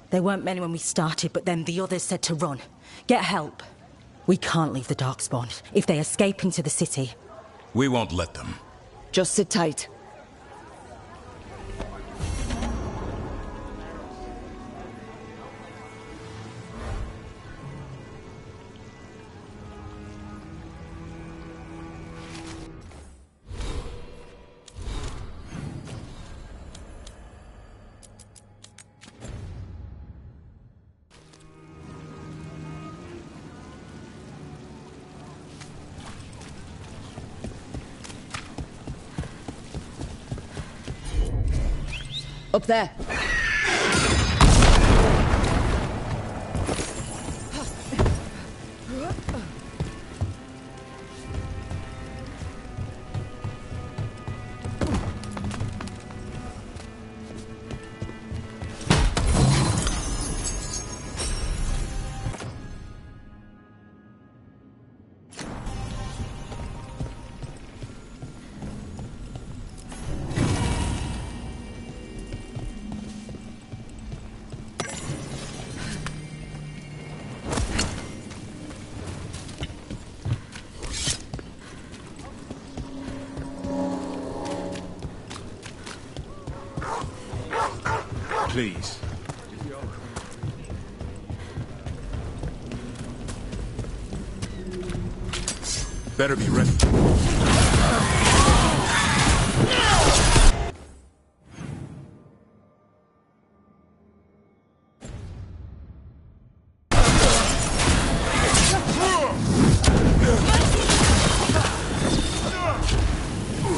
S16: There weren't many when we started, but then the others said to run. Get help. We can't leave the Darkspawn. If they escape into the city,
S7: we won't let them.
S12: Just sit tight. Up there.
S7: Please. Better be ready.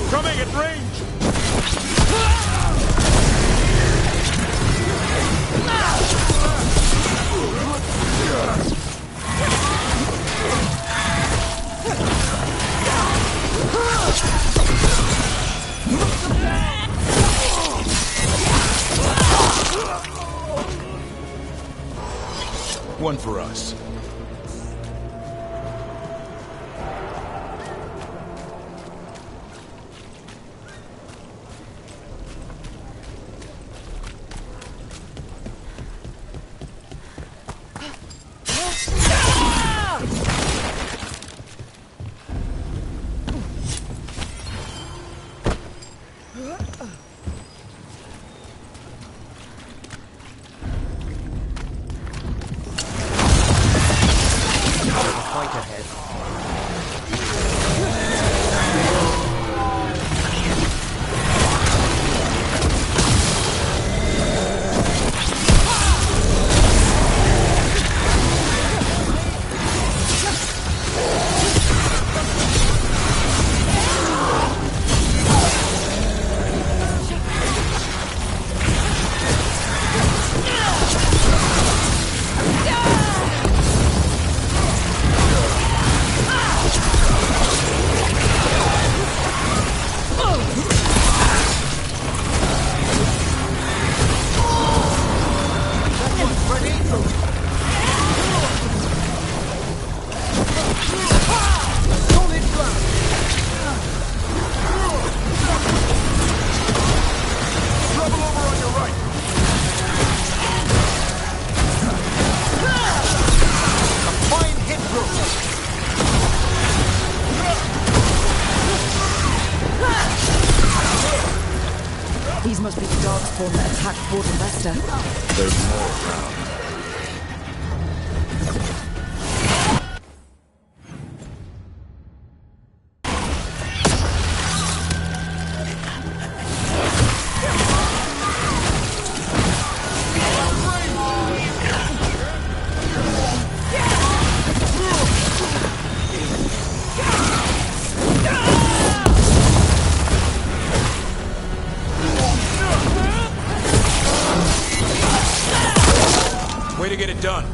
S4: Coming at range!
S1: one for us.
S12: These must be the darkspawn that attacked Fort Investor.
S1: There's more around. Way to get it done.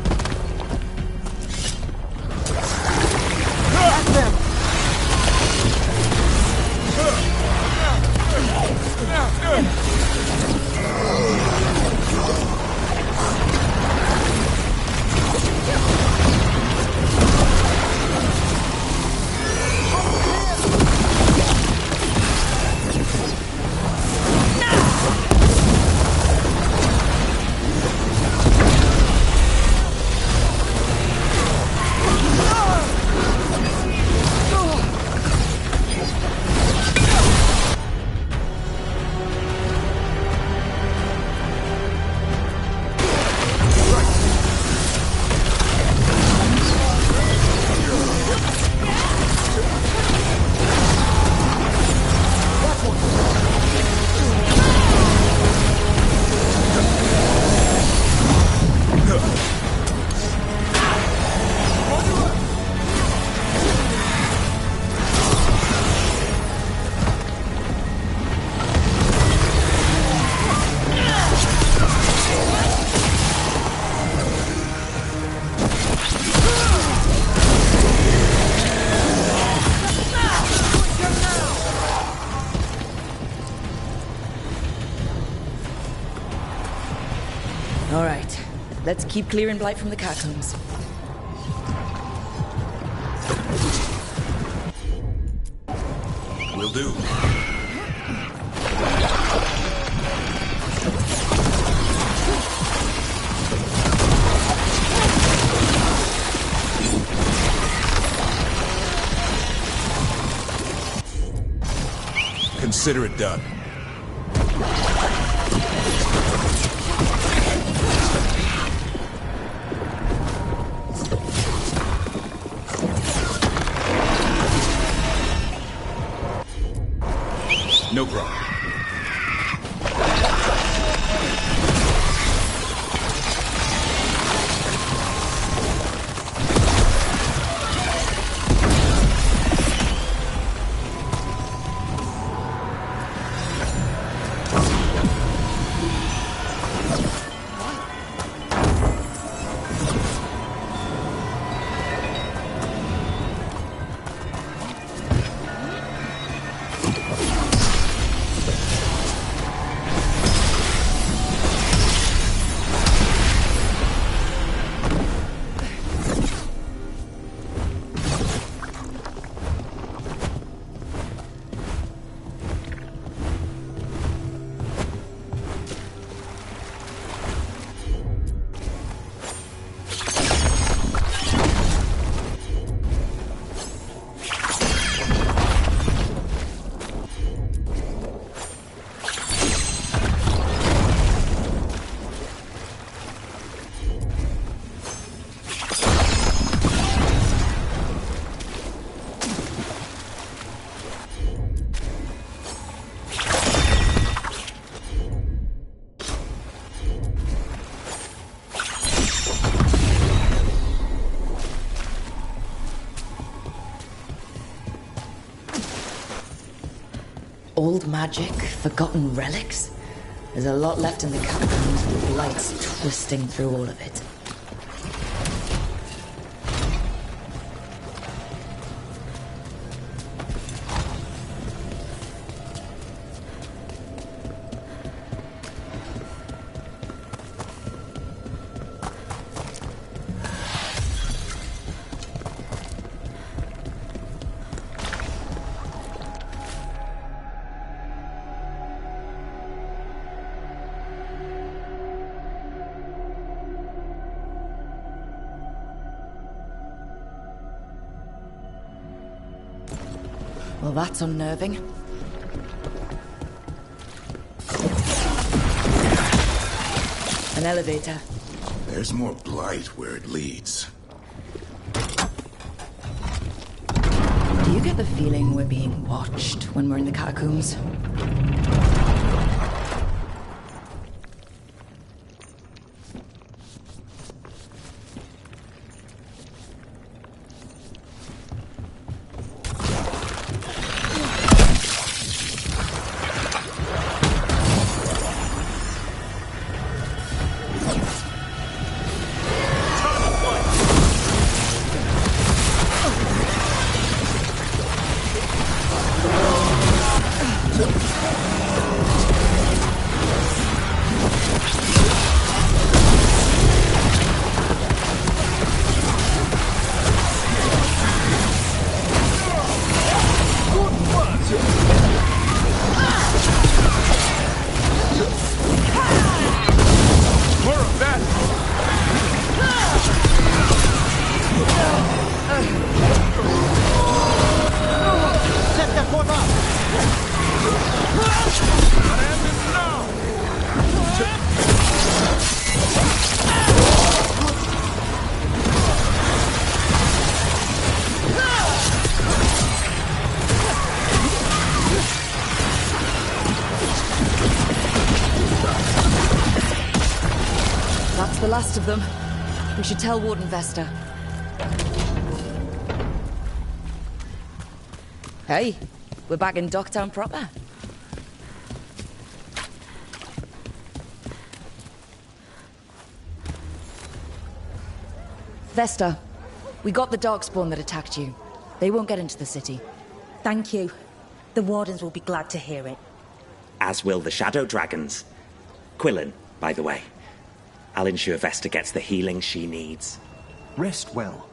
S12: All right, let's keep clearing Blight from the catacombs.
S1: Will do. Consider it done. No problem.
S12: Old magic, forgotten relics. There's a lot left in the catacombs with lights twisting through all of it. Well, that's unnerving. An elevator.
S1: There's more blight where it leads.
S12: Do you get the feeling we're being watched when we're in the catacombs? The last of them. We should tell Warden Vesta. Hey, we're back in Docktown proper. Vesta, we got the Darkspawn that attacked you. They won't get into the city.
S16: Thank you. The Wardens will be glad to hear it.
S17: As will the Shadow Dragons. Quillen, by the way. I'll ensure Vesta gets the healing she needs.
S3: Rest well.